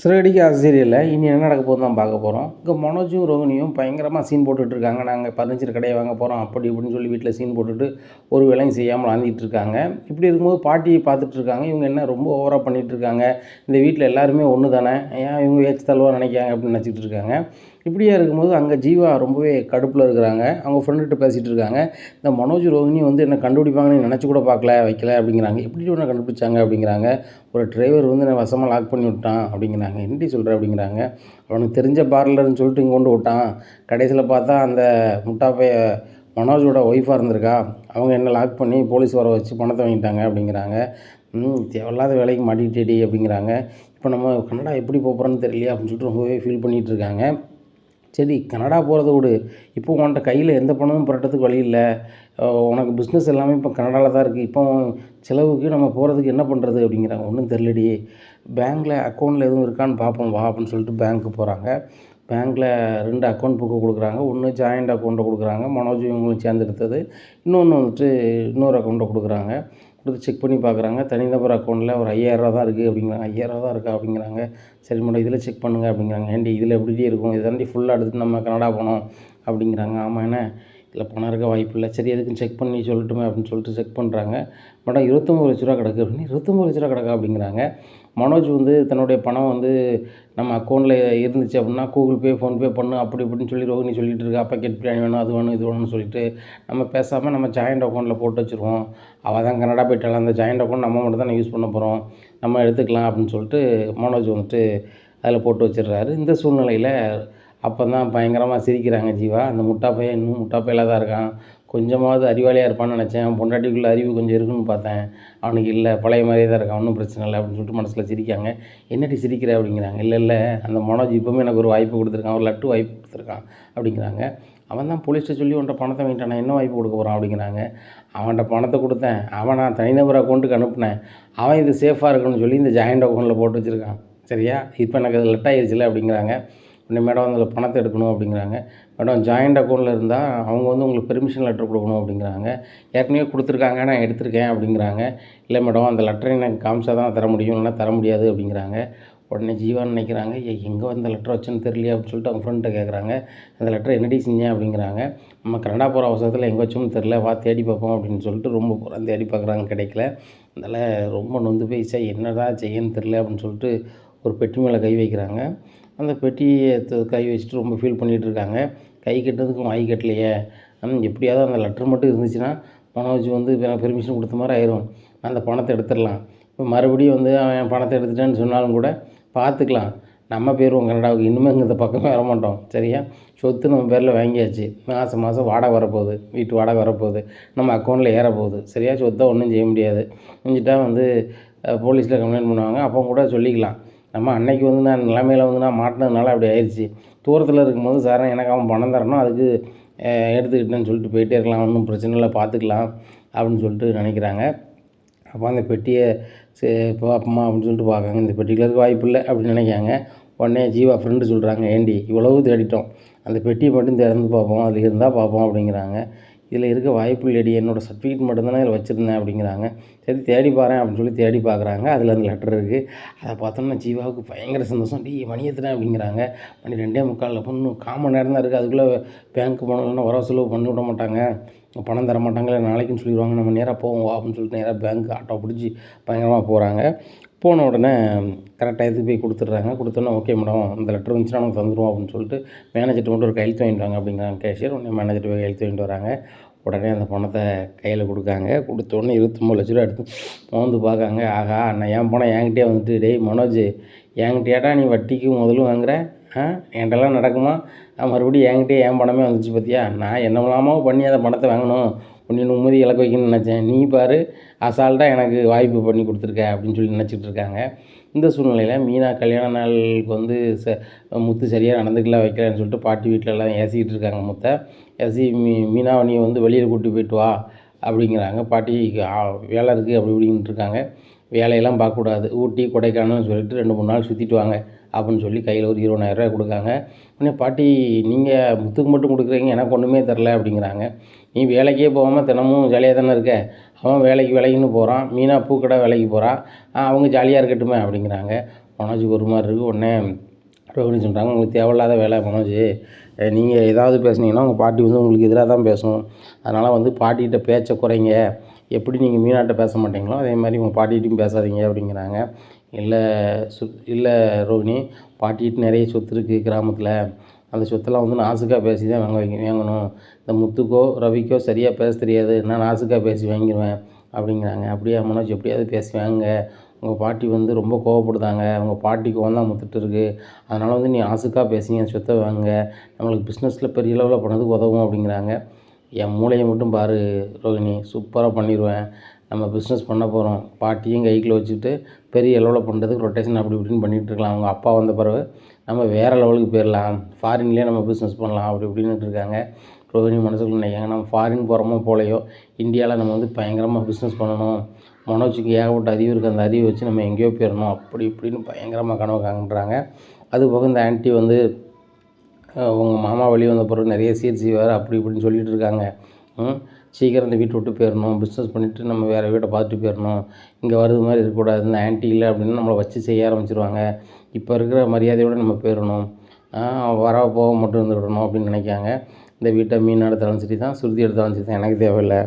சிறகடிக்க ஆசிரியரில் இனி என்ன நடக்க போகுதுன்னு தான் பார்க்க போகிறோம். இங்கே மனோஜும் ரோகிணியும் பயங்கரமாக சீன் போட்டுட்ருக்காங்க. நாங்கள் ஃபர்னிச்சர் கடையை வாங்க போகிறோம் அப்படி இப்படின்னு சொல்லி வீட்டில் சீன் போட்டுட்டு ஒரு வேலையும் செய்யாமல் வாழ்ந்துட்டு இருக்காங்க. இப்படி இருக்கும்போது பாட்டியை பார்த்துட்ருக்காங்க. இவங்க என்ன ரொம்ப ஓவராக பண்ணிகிட்ருக்காங்க, இந்த வீட்டில் எல்லாருமே ஒன்று தானே, ஏன் இவங்க ஏச்சு தழுவாக நினைக்காங்க அப்படின்னு நினச்சிட்டு இருக்காங்க. இப்படியே இருக்கும்போது அங்கே ஜீவா ரொம்பவே கடுப்பில் இருக்கிறாங்க. அவங்க ஃப்ரெண்டுகிட்ட பேசிகிட்டு இருக்காங்க. இந்த மனோஜ் ரோகிணி வந்து என்ன கண்டுபிடிப்பாங்கன்னு நினச்சி கூட பார்க்கல வைக்கல அப்படிங்கிறாங்க. எப்படி ஒன்று கண்டுபிடிச்சாங்க அப்படிங்கிறாங்க. ஒரு டிரைவர் வந்து நான் வசமாக லாக் பண்ணி விட்டான் அப்படிங்கிறாங்க. என்னடி சொல்கிற அப்படிங்கிறாங்க. அவனுக்கு தெரிஞ்ச பார்லர்னு சொல்லிட்டு இங்கே கொண்டு விட்டான். கடைசியில் பார்த்தா அந்த முட்டாப்பைய மனோஜோட ஒய்ஃபாக இருந்திருக்கா. அவங்க என்ன லாக் பண்ணி போலீஸ் வர வச்சு பணத்தை வாங்கிட்டாங்க அப்படிங்கிறாங்க. தேவையில்லாத வேலைக்கு மாட்டிக்கிட்டேடி அப்படிங்கிறாங்க. இப்போ நம்ம கனடா எப்படி போகிறோன்னு தெரியலையா அப்படின்னு சொல்லிட்டு ரொம்பவே ஃபீல் பண்ணிகிட்டு இருக்காங்க. சரி கனடா போகிறத விடு, இப்போ உன்கிட்ட கையில் எந்த பணமும் புரட்டுறதுக்கு வழி இல்லை. உனக்கு பிஸ்னஸ் எல்லாமே இப்போ கனடாவில் தான் இருக்குது. இப்போ செலவுக்கு நம்ம போகிறதுக்கு என்ன பண்ணுறது அப்படிங்கிறாங்க. ஒன்றும் தெரிலடி, பேங்க்கில் அக்கௌண்ட்டில் எதுவும் இருக்கான்னு பார்ப்போம் வா அப்படின்னு சொல்லிட்டு பேங்க்கு போகிறாங்க. பேங்க்கில் 2 அக்கௌண்ட் புக்கு கொடுக்குறாங்க. ஒன்று ஜாயிண்ட் அக்கௌண்ட்டை கொடுக்குறாங்க, மனோஜ் இவங்களும் சேர்ந்து எடுத்தது. இன்னொன்று வந்துட்டு இன்னொரு அக்கௌண்ட்டை கொடுக்குறாங்க. கொடுத்து செக் பண்ணி பார்க்குறாங்க. தனிநபர் அக்கௌண்ட்டில் ஒரு 5000 தான் இருக்குது அப்படிங்கிறாங்க. 5000 தான் இருக்கா அப்படிங்கிறாங்க. சரி மேடம் இதில் செக் பண்ணுங்கள் அப்படிங்கிறாங்க. ஏன்டி இதில் எப்படி இருக்கும், இதாண்டி ஃபுல்லாக எடுத்துகிட்டு நம்ம கனடா போனோம் அப்படிங்கிறாங்க. ஆமாம் என்ன இதில் பணம் இருக்க வாய்ப்பு இல்லை, சரி எதுக்குன்னு செக் பண்ணி சொல்லட்டுமே அப்படின்னு சொல்லிட்டு செக் பண்ணுறாங்க. மேடம் 29 லட்ச ரூபா கிடக்கு அப்படின்னு. 29 லட்ச ரூபா கிடக்கா அப்படிங்கிறாங்க. மனோஜ் வந்து தன்னுடைய பணம் வந்து நம்ம அக்கௌண்ட்டில் இருந்துச்சு அப்படின்னா கூகுள் பே ஃபோன்பே பண்ணு அப்படி இப்படின்னு சொல்லி ரோகிணி சொல்லிகிட்டு இருக்கா. பாக்கெட் பிரியாணி வேணும் அது வேணும் இது வேணும்னு சொல்லிட்டு நம்ம பேசாமல் நம்ம ஜாயிண்ட் அக்கௌண்ட்டில் போட்டு வச்சுருவோம். அவள் தான் கனடா போயிட்டாலும் அந்த ஜாயிண்ட் அக்கௌண்ட் நம்ம மட்டும் தான் யூஸ் பண்ண போகிறோம், நம்ம எடுத்துக்கலாம் அப்படின்னு சொல்லிட்டு மனோஜ் வந்துட்டு அதில் போட்டு வச்சிடுறாரு. இந்த சூழ்நிலையில் அப்போ தான் பயங்கரமாக சிரிக்கிறாங்க ஜீவா. அந்த முட்டா பையன் இன்னும் முட்டா பையலாக தான் இருக்கான், கொஞ்சமாவது அறிவாளியாக இருப்பான்னு நினச்சேன், பொண்டாட்டிக்குள்ளே அறிவு கொஞ்சம் இருக்குன்னு பார்த்தேன், அவனுக்கு இல்லை, பழைய மாதிரியே தான் இருக்கான், ஒன்றும் பிரச்சனை இல்லை அப்படின்னு சொல்லிட்டு மனசில் சிரிக்காங்க. என்னடி சிரிக்கிற அப்படிங்கிறாங்க. இல்லை அந்த மனோஜ் இப்போவுமே எனக்கு ஒரு வாய்ப்பு கொடுத்துருக்கான், ஒரு லட்டு வாய்ப்பு கொடுத்துருக்கான் அப்படிங்கிறாங்க. அவன் தான் போலீஸ்ட்டை சொல்லி உன்ட்ட பணத்தை வாங்கிட்டான், நான் என்ன வாய்ப்பு கொடுக்க போகிறான் அப்படிங்கிறாங்க. அவன்கிட்ட பணத்தை கொடுத்தேன், அவன் நான் தனிநபர் அக்கௌண்ட்டுக்கு அனுப்புனேன், அவன் இது சேஃபாக இருக்குன்னு சொல்லி இந்த ஜாயிண்ட் அக்கௌண்ட்டில் போட்டு வச்சுருக்கான். சரியா, இப்போ எனக்கு அது லெட்டாகிடுச்சில்ல அப்படிங்கிறாங்க. உடனே மேடம் அதில் பணத்தை எடுக்கணும் அப்படிங்கிறாங்க. மேடம் ஜாயிண்ட் அக்கௌண்ட்டில் இருந்தால் அவங்க வந்து உங்களுக்கு பெர்மிஷன் லெட்டர் கொடுக்கணும் அப்படிங்கிறாங்க. ஏற்கனவே கொடுத்துருக்காங்க, நான் எடுத்திருக்கேன் அப்படிங்கிறாங்க. இல்லை மேடம் அந்த லெட்டரை எனக்கு காமிச்சா தான் தர முடியும், இல்லைனா தர முடியாது அப்படிங்கிறாங்க. உடனே ஜீவான்னு நினைக்கிறாங்க, எங்கே அந்த லெட்டர் வச்சுன்னு தெரியலையே அப்படின்னு சொல்லிட்டு அவங்க ஃப்ரெண்ட்டை கேட்குறாங்க. அந்த லெட்டரை என்னடி செஞ்சேன் அப்படிங்கிறாங்க. நம்ம கனடா போகிற அவசரத்தில் எங்கே வச்சோம்னு தெரில, வா தேடி பார்ப்போம் அப்படின்னு சொல்லிட்டு ரொம்ப புறம் தேடி பார்க்குறாங்க, கிடைக்கல. அதனால் ரொம்ப நொந்து போயிடுச்சா என்னதான் செய்யன்னு தெரில அப்படின்னு சொல்லிட்டு ஒரு பெட்டி மேலே கை வைக்கிறாங்க. அந்த பெட்டியை கை வச்சுட்டு ரொம்ப ஃபீல் பண்ணிகிட்ருக்காங்க. கை கட்டுறதுக்கும் வாய் கட்டலையே, எப்படியாவது அந்த லெட்டர் மட்டும் இருந்துச்சுன்னா மனோஜ் வந்து பெர்மிஷன் கொடுத்த மாதிரி ஆயிரும், அந்த பணத்தை எடுத்துடலாம். இப்போ மறுபடியும் வந்து அவன் பணத்தை எடுத்துட்டேன்னு சொன்னாலும் கூட பார்த்துக்கலாம், நம்ம போயிடுவோம் கனடாவுக்கு, இன்னுமே இங்கே இந்த பக்கமே வர மாட்டோம். சரியா, சொத்து நம்ம பேரில் வாங்கியாச்சு, மாதம் வாடகை வரப்போகுது, வீட்டு வாடகை வரப்போகுது, நம்ம அக்கௌண்ட்டில் ஏறப்போகுது. சரியா, சொத்தை ஒன்றும் செய்ய முடியாது. செஞ்சுட்டா வந்து போலீஸில் கம்ப்ளைண்ட் பண்ணுவாங்க, அப்போ கூட சொல்லிக்கலாம், நம்ம அன்னைக்கு வந்து நான் நிலைமையில் வந்து நான் மாட்டினதுனால அப்படி ஆயிடுச்சு, தூரத்தில் இருக்கும்போது சார் எனக்கு அவன் பணம் தரணும், அதுக்கு எடுத்துக்கிட்டேன்னு சொல்லிட்டு போயிட்டே இருக்கலாம், ஒன்றும் பிரச்சனை இல்லை பார்த்துக்கலாம் அப்படின்னு சொல்லிட்டு நினைக்கிறாங்க. அப்போ அந்த பெட்டியை பார்ப்போமா அப்படின்னு சொல்லிட்டு பார்க்காங்க. இந்த பெட்டியில் இருக்க வாய்ப்பு இல்லை அப்படின்னு நினைக்காங்க. உடனே ஜீவா ஃப்ரெண்டு சொல்கிறாங்க, ஏண்டி இவ்வளவு தேடிட்டோம், அந்த பெட்டியை மட்டும் திறந்து பார்ப்போம், அதில் இருந்தால் பார்ப்போம் அப்படிங்கிறாங்க. இதில் இருக்க வாய்ப்பு இல்லைடி, என்னோடய சர்டிஃபிகேட் மட்டும்தானே இதில் வச்சுருந்தேன் அப்படிங்கிறாங்க. சரி தேடி பாறேன் அப்படின்னு சொல்லி தேடி பார்க்குறாங்க. அதில் அந்த லெட்டர் இருக்குது. அதை பார்த்தோம்னா ஜீவாவுக்கு பயங்கர சந்தோஷம். மணி எத்தனை அப்படிங்கிறாங்க. மணி 2:45. இன்னும் 1/4 மணி நேரம் தான் இருக்குது, அதுக்குள்ளே பேங்க்கு போனோம்னா வரவு செலவு பண்ணி விட மாட்டாங்க, பணம் தர மாட்டாங்களே, நாளைக்குன்னு சொல்லிடுவாங்க, நம்ம நேராக போவோம் வா அப்படின்னு சொல்லிட்டு நேராக பேங்க் ஆட்டோ பிடிச்சி பயங்கரமாக போகிறாங்க. போன உடனே கரெக்ட் டயத்துக்கு போய் கொடுத்துட்றாங்க. கொடுத்தோன்னே ஓகே மேடம் அந்த லெட்டர் வந்துச்சுன்னா நமக்கு தந்துடுவோம் அப்படின்னு சொல்லிட்டு மேனேஜர்கிட்ட மட்டும் ஒரு கையெழுத்து வாங்கிட்டு வாங்க அப்படிங்கிறாங்க கேஷியர். உடனே மேனேஜர்கிட்ட போய் கையெழுத்து வாங்கிட்டு வராங்க. உடனே அந்த பணத்தை கையில் கொடுக்காங்க. கொடுத்தோடனே 29 லட்ச ரூபா எடுத்து மோந்து பார்க்காங்க. ஆகா நான் என் பணம் என்கிட்டே வந்துட்டு, டேய் மனோஜ் என்கிட்டேட்டா நீ வட்டிக்கு முதலும் வாங்குற, என்கிட்டலாம் நடக்குமா, மறுபடியும் என்கிட்டே என் பணமே வந்துச்சு பார்த்தியா, நான் என்னமெல்லாமோ பண்ணி அந்த பணத்தை வாங்கணும், உன்னை நிம்மதி இழக்க வைக்கணும்னு நினச்சேன், நீ பாரு அசால்ட்டாக எனக்கு வாய்ப்பு பண்ணி கொடுத்துருக்க அப்படின்னு சொல்லி நினச்சிட்டு இருக்காங்க. இந்த சூழ்நிலையில் மீனா கல்யாண நாளுக்கு வந்து முத்து சரியாக நடந்துக்கல வைக்கலன்னு சொல்லிட்டு பாட்டி வீட்டிலலாம் ஏசிக்கிட்டு இருக்காங்க. முத்தை ஏசி மீனாவை நீ வந்து வெளியில் கூட்டி போயிட்டு வா அப்படிங்கிறாங்க. பாட்டி வேலை இருக்குது அப்படி இப்படின்ட்டு இருக்காங்க. வேலையெல்லாம் பார்க்கக்கூடாது, ஊட்டி கொடைக்கானல்னு சொல்லிட்டு 2-3 நாள் சுற்றிட்டு வாங்க அப்படின்னு சொல்லி கையில் ஒரு 20,000 ரூபா கொடுக்காங்க. உடனே பாட்டி நீங்கள் முத்துக்கு மட்டும் கொடுக்குறீங்க, எனக்கு ஒன்றுமே தரல அப்படிங்கிறாங்க. நீ வேலைக்கே போகாமல் தினமும் ஜாலியாக தானே இருக்க, அவன் வேலைக்குன்னு போகிறான், மீனா பூக்கடை வேலைக்கு போகிறான், அவங்க ஜாலியாக இருக்கட்டுமே அப்படிங்கிறாங்க. மனோஜுக்கு ஒரு மாதிரி இருக்குது. உடனே ரோகிணி சொல்கிறாங்க, உங்களுக்கு தேவையில்லாத வேலை மனோஜ், நீங்கள் ஏதாவது பேசுனீங்கன்னா உங்கள் பாட்டி வந்து உங்களுக்கு எதிராக தான் பேசும். அதனால் வந்து பாட்டிகிட்ட பேச்சை குறைங்க. எப்படி நீங்கள் மீனாட்ட பேச மாட்டீங்களோ அதே மாதிரி உங்கள் பாட்டிகிட்டையும் பேசாதீங்க அப்படிங்கிறாங்க. இல்லை இல்லை ரோகிணி, பாட்டிகிட்ட நிறைய சொத்து இருக்குது கிராமத்தில். அந்த சொத்தெல்லாம் வந்து நாசுக்காக பேசி தான் வாங்கணும். இந்த முத்துக்கோ ரவிக்கோ சரியாக பேச தெரியாது, நான் நாசுக்காக பேசி வாங்கிடுவேன் அப்படிங்கிறாங்க. அப்படியே மனோஜ், எப்படியாவது பேசி வாங்க, உங்கள் பாட்டி வந்து ரொம்ப கோவப்படுதாங்க, உங்கள் பாட்டி கோவம் தான் முத்துட்டு இருக்குது. அதனால் வந்து நீ ஆசுக்காக பேசிங்க, சொத்தை வாங்க, நம்மளுக்கு பிஸ்னஸில் பெரிய லெவலில் பண்ணதுக்கு உதவும் அப்படிங்கிறாங்க. என் மூளையை மட்டும் பாரு ரோகிணி, சூப்பராக பண்ணிடுவேன். நம்ம பிஸ்னஸ் பண்ண போகிறோம், பாட்டியும் கைக்குள்ள வச்சுட்டு பெரிய லெவலில் பண்ணுறதுக்கு ரொட்டேஷன் அப்படி இப்படின்னு பண்ணிகிட்டு இருக்கலாம். அவங்க அப்பா வந்த பிறகு நம்ம வேறு லெவலுக்கு போயிடலாம், ஃபாரின்லேயே நம்ம பிஸ்னஸ் பண்ணலாம் அப்படி இப்படின்னுட்டு இருக்காங்க. ரோகிணி மனசுக்குள்ள நினைக்காங்க, நம்ம ஃபாரின் போகிறோமோ போலையோ இந்தியாவில் நம்ம வந்து பயங்கரமாக பிஸ்னஸ் பண்ணணும், மனோஜுக்கு ஏகப்பட்ட அறிவு இருக்குது, அந்த அறிவை வச்சு நம்ம எங்கேயோ போயிடணும் அப்படி இப்படின்னு பயங்கரமாக கனவு காண்றாங்க. அதுபோக இந்த ஆன்ட்டி வந்து உங்கள் மாமா வெளியே வந்த பிறகு நிறைய சீர் செய்வார் அப்படி இப்படின்னு சொல்லிகிட்டு இருக்காங்க. சீக்கிரம் இந்த வீட்டை விட்டு போயிடணும், பிஸ்னஸ் பண்ணிவிட்டு நம்ம வேறு வீட்டை பார்த்துட்டு போயிடணும், இங்கே வருது மாதிரி இருக்கக்கூடாது, இந்த ஆன்ட்டி இல்லை அப்படின்னு நம்மளை வச்சு செய்ய ஆரம்பிச்சிருவாங்க, இப்போ இருக்கிற மரியாதையோடு நம்ம போயிடணும், வர போக மட்டும் இருந்துவிடணும் அப்படின்னு நினைக்காங்க. இந்த வீட்டை மீன் எடுத்தாலும் சரி தான், சுருதி எடுத்தாலும் சரி தான், எனக்கு தேவையில்லை,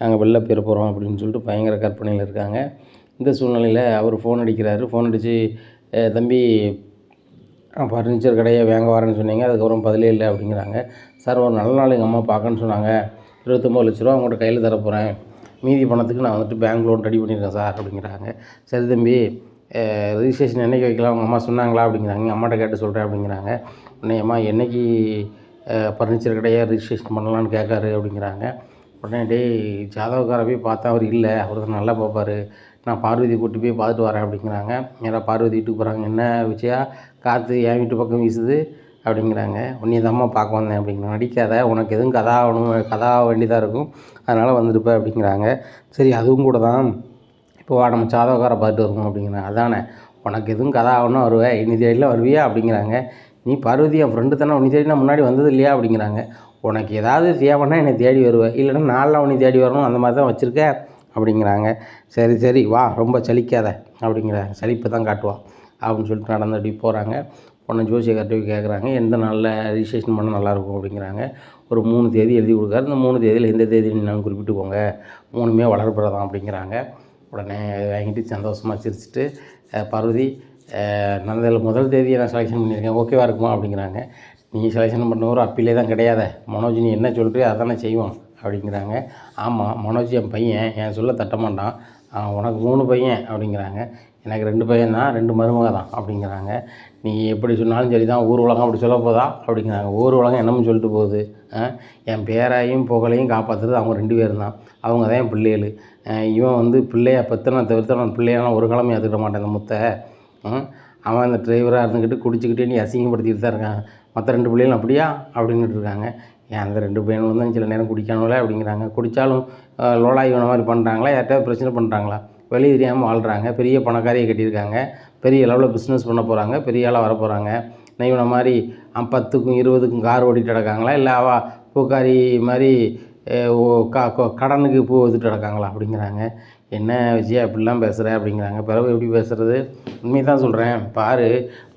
நாங்கள் வெளில போயிட போகிறோம் அப்படின்னு சொல்லிட்டு பயங்கர கற்பனையில் இருக்காங்க. இந்த சூழ்நிலையில் அவர் ஃபோன் அடிக்கிறாரு. ஃபோன் அடித்து, தம்பி ஃபர்னிச்சர் கடையை வாங்க வரேன்னு சொன்னீங்க, அதுக்கப்புறம் பதிலே இல்லை அப்படிங்கிறாங்க. சார், ஒரு நல்ல நாள் எங்கள் அம்மா பார்க்கன்னு சொன்னாங்க, 29 லட்ச ரூபா அவங்கள்ட்ட கையில் தரப்போகிறேன், மீதி பணத்துக்கு நான் வந்துட்டு பேங்க் லோன் ரெடி பண்ணியிருக்கேன் சார் அப்படிங்கிறாங்க. சரி தம்பி, ரிஜிஸ்ட்ரேஷன் என்றைக்கு வைக்கலாம் உங்கள் அம்மா சொன்னாங்களா அப்படிங்கிறாங்க. எங்கள் அம்மாட்ட கேட்டு சொல்கிறேன் அப்படிங்கிறாங்க. உடனே அம்மா என்றைக்கு ஃபர்னிச்சர் கடையை ரிஜிஸ்ட்ரேஷன் பண்ணலான்னு கேட்காரு அப்படிங்கிறாங்க. உடனே ஜாதகக்கார போய் பார்த்தா அவர் இல்லை, அவர் தான் நல்லா பார்ப்பார், நான் பார்வதி கூட்டி போய் பார்த்துட்டு வரேன் அப்படிங்கிறாங்க. நேராக பார்வதி வீட்டுக்கு போகிறாங்க. என்ன விஷயா, காற்று என் வீட்டு பக்கம் வீசுது அப்படிங்கிறாங்க. உன்னை அம்மா பார்க்க வந்தேன் அப்படிங்கிறாங்க. நடிக்காத, உனக்கு எதுவும் கதா வேண்டியதாக இருக்கும், அதனால் வந்துருப்பேன் அப்படிங்கிறாங்க. சரி, அதுவும் கூட தான், இப்போ நம்ம ஜாதகக்காரை பார்த்துட்டு வருவோம் அப்படிங்கிறாங்க. அதானே, உனக்கு எதுவும் கதை ஆகணும் வருவேன், இன்னி தேடிலாம் வருவியா அப்படிங்கிறாங்க. நீ பார்வதி என் ஃப்ரெண்டு தானே, உன்னை தேடினா முன்னாடி வந்தது இல்லையா அப்படிங்கிறாங்க. உனக்கு ஏதாவது தேவைன்னா என்னை தேடி வருவேன், இல்லைன்னா நாளில் உன்னை தேடி வரணும், அந்த மாதிரி தான் வச்சுருக்கேன் அப்படிங்கிறாங்க. சரி சரி வா, ரொம்ப சலிக்காத அப்படிங்கிறாங்க. சலிப்பு தான் காட்டுவா அப்படின்னு சொல்லிட்டு நடந்து அப்படி போகிறாங்க. பொண்ணு ஜோசியக்கார்ட்ட போய் கேட்குறாங்க, எந்த நாளில் ரிஜிஸ்ட்ரேஷன் பண்ணால் நல்லாயிருக்கும் அப்படிங்கிறாங்க. ஒரு 3 தேதி எழுதி கொடுக்காரு. இந்த 3 தேதியில் எந்த தேதின்னு நான் குறிப்பிட்டு போங்க, 3மே வளர்ப்புறதான் அப்படிங்கிறாங்க. உடனே வாங்கிட்டு சந்தோஷமாக சிரிச்சுட்டு, பார்வதி, நான் இதில் முதல் தேதியை நான் செலெக்ஷன் பண்ணியிருக்கேன், ஓகேவா இருக்குமா அப்படிங்கிறாங்க. நீ செலெக்ஷன் பண்ணவரும் அப்பிலே தான் கிடையாது, மனோஜ் நீ என்ன சொல்கிறியோ அதானே செய்வோம் அப்படிங்கிறாங்க. ஆமாம், மனோஜ் என் பையன், என் சொல்ல தட்டமாட்டான், உனக்கு 3 பையன் அப்படிங்கிறாங்க. எனக்கு 2 பையன் தான், 2 மருமக தான் அப்படிங்கிறாங்க. நீ எப்படி சொன்னாலும் சரி தான், ஊர் உலகம் அப்படி சொல்ல போதா அப்படிங்கிறாங்க. ஊர் உலகம் என்னமும் சொல்லிட்டு போகுது, என் பேரையும் புகழையும் காப்பாற்றுறது அவங்க 2 பேரும் தான், அவங்க தான் என் பிள்ளைகள். இவன் வந்து பிள்ளைய பெத்தனை தவிர்த்து நான் பிள்ளையெல்லாம் ஒரு காலமே ஏற்றுக்கிட மாட்டேன் இந்த முத்தை. அவன் அந்த டிரைவராக இருந்துக்கிட்டு குடிச்சிக்கிட்டே நீ அசிங்கப்படுத்திட்டு தான் இருக்கான், மற்ற 2 பிள்ளைகளும் அப்படியா அப்படின்னுட்டு இருக்காங்க. ஏன் அந்த 2 பையனும் தான் சில நேரம் குடிக்கானோல அப்படிங்கிறாங்க. குடித்தாலும் லோலாகி இவனை மாதிரி பண்ணுறாங்களா, யார்கிட்டயாவது பிரச்சனை பண்ணுறாங்களா, வெளியே தெரியாமல் வாழ்கிறாங்க, பெரிய பணக்காரியை கட்டியிருக்காங்க, பெரிய லெவலில் பிஸ்னஸ் பண்ண போகிறாங்க, பெரிய ஆளாக வர போகிறாங்க. நான் இவனை மாதிரி 10க்கும் 20க்கும் கார் ஓட்டிகிட்டு கிடக்காங்களா, இல்லை பூக்காரி மாதிரி கடனுக்கு பூ வச்சுட்டு கிடக்காங்களா அப்படிங்கிறாங்க. என்ன விஜயா இப்படிலாம் பேசுகிற அப்படிங்கிறாங்க. பிறகு எப்படி பேசுகிறது, உண்மையை தான் சொல்கிறேன், பாரு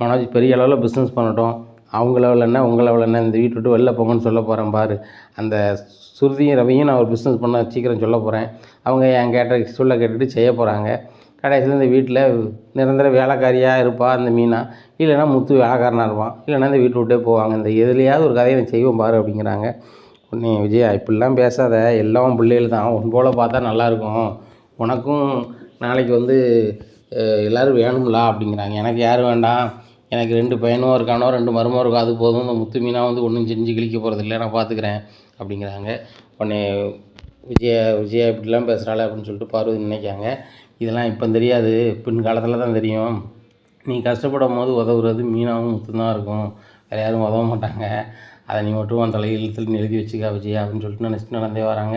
மனோஜ் பெரிய அளவில் பிஸ்னஸ் பண்ணட்டும், அவங்க லெவலில் என்ன உங்கள் லெவலில் என்ன, இந்த வீட்டை விட்டு வெளில போங்கன்னு சொல்ல போகிறேன் பாரு. அந்த சுருதியும் ரவியும் நான் ஒரு பிஸ்னஸ் பண்ண சீக்கிரம் சொல்ல போகிறேன், அவங்க என் சொல்ல கேட்டுட்டு செய்ய போகிறாங்க. கடைசியில் இந்த வீட்டில் நிரந்தர வேலைக்காரியாக இருப்பா அந்த மீனா, இல்லைன்னா முத்து வேலைக்காரனாக இருப்பான், இல்லைன்னா இந்த வீட்டை விட்டே போவாங்க, இந்த எதுலையாவது ஒரு கதையை நான் செய்வோம் பாரு அப்படிங்கிறாங்க. உடனே விஜயா இப்படிலாம் பேசாத, எல்லாம் பிள்ளைகள் தான், உன் போல் பார்த்தா நல்லாயிருக்கும், உனக்கும் நாளைக்கு வந்து எல்லோரும் வேணும்லா அப்படிங்கிறாங்க. எனக்கு யாரும் வேண்டாம், எனக்கு 2 பையனும் இருக்கானோ 2 மருமகம் இருக்கும், அது போதும், இந்த முத்து மீனா வந்து ஒன்றும் செஞ்சு கிழிக்க போகிறதில்ல, நான் பார்த்துக்கிறேன் அப்படிங்கிறாங்க. உடனே விஜயா இப்படிலாம் பேசுகிறாள் அப்படின்னு சொல்லிட்டு பார்வதி நினைக்காங்க. இதெல்லாம் இப்போ தெரியாது, பின் காலத்தில் தான் தெரியும், நீ கஷ்டப்படும் போது உதவுறது மீனாவும் முத்து தான் இருக்கும், வேறு யாரும் உதவ மாட்டாங்க, அதை நீ மட்டும் உன் தலையெழுத்தில் எழுதி வச்சுக்கா விஜயா அப்படின்னு சொல்லிட்டு நினச்சிட்டு நடந்தே வராங்க.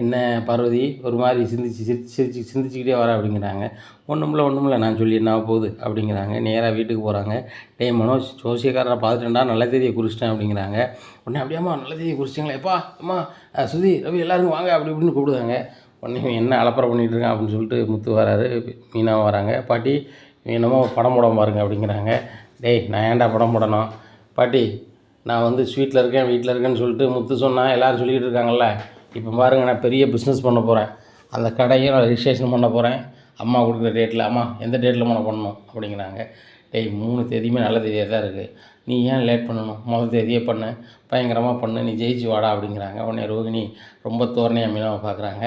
என்ன பார்வதி ஒரு மாதிரி சிந்திச்சுக்கிட்டே வர அப்படிங்கிறாங்க. ஒன்றும் இல்லை நான் சொல்லி என்ன போகுது அப்படிங்கிறாங்க. நேராக வீட்டுக்கு போகிறாங்க. மனோஜ், ஜோசியக்காரரை பார்த்துட்டேன்டா, நல்ல தேதியை குறிச்சிட்டேன் அப்படிங்கிறாங்க. உடனே அப்படியாம்மா நல்ல தேதியை குறிச்சிட்டிங்களா, எப்பா அம்மா சுதி ரவி எல்லாருக்கும் வாங்க அப்படி இப்படின்னு கூப்பிடுவாங்க. உடனே என்ன அலப்பறை பண்ணிகிட்டு இருக்கான் அப்படின்னு சொல்லிட்டு முத்து வராரு, மீனாவும் வராங்க. பாட்டி என்னமோ படம் போட பாருங்க அப்படிங்கிறாங்க. டேய் நான் ஏன்டா படம் போடணும்? பாட்டி நான் வந்து ஸ்வீட்டில் இருக்கேன் வீட்டில் இருக்கேன்னு சொல்லிட்டு முத்து சொன்னால் எல்லோரும் சொல்லிக்கிட்டு இருக்காங்கல்ல. இப்போ பாருங்கள் நான் பெரிய பிஸ்னஸ் பண்ண போகிறேன். அந்த கடையை நான் ரிஜிஸ்ட்ரேஷன் பண்ண போகிறேன். அம்மா கொடுக்குற டேட்டில். அம்மா எந்த டேட்டில் பண்ணணும் அப்படிங்கிறாங்க. டேய் 3 தேதியுமே நல்ல தேதியாக தான் இருக்குது. நீ ஏன் லேட் பண்ணணும்? முதல் தேதியே பண்ணு, பயங்கரமாக பண்ணு, நீ ஜெயிச்சு வாடா அப்படிங்கிறாங்க. உடனே ரோகிணி ரொம்ப தோரணையாக மீனாவை பார்க்குறாங்க.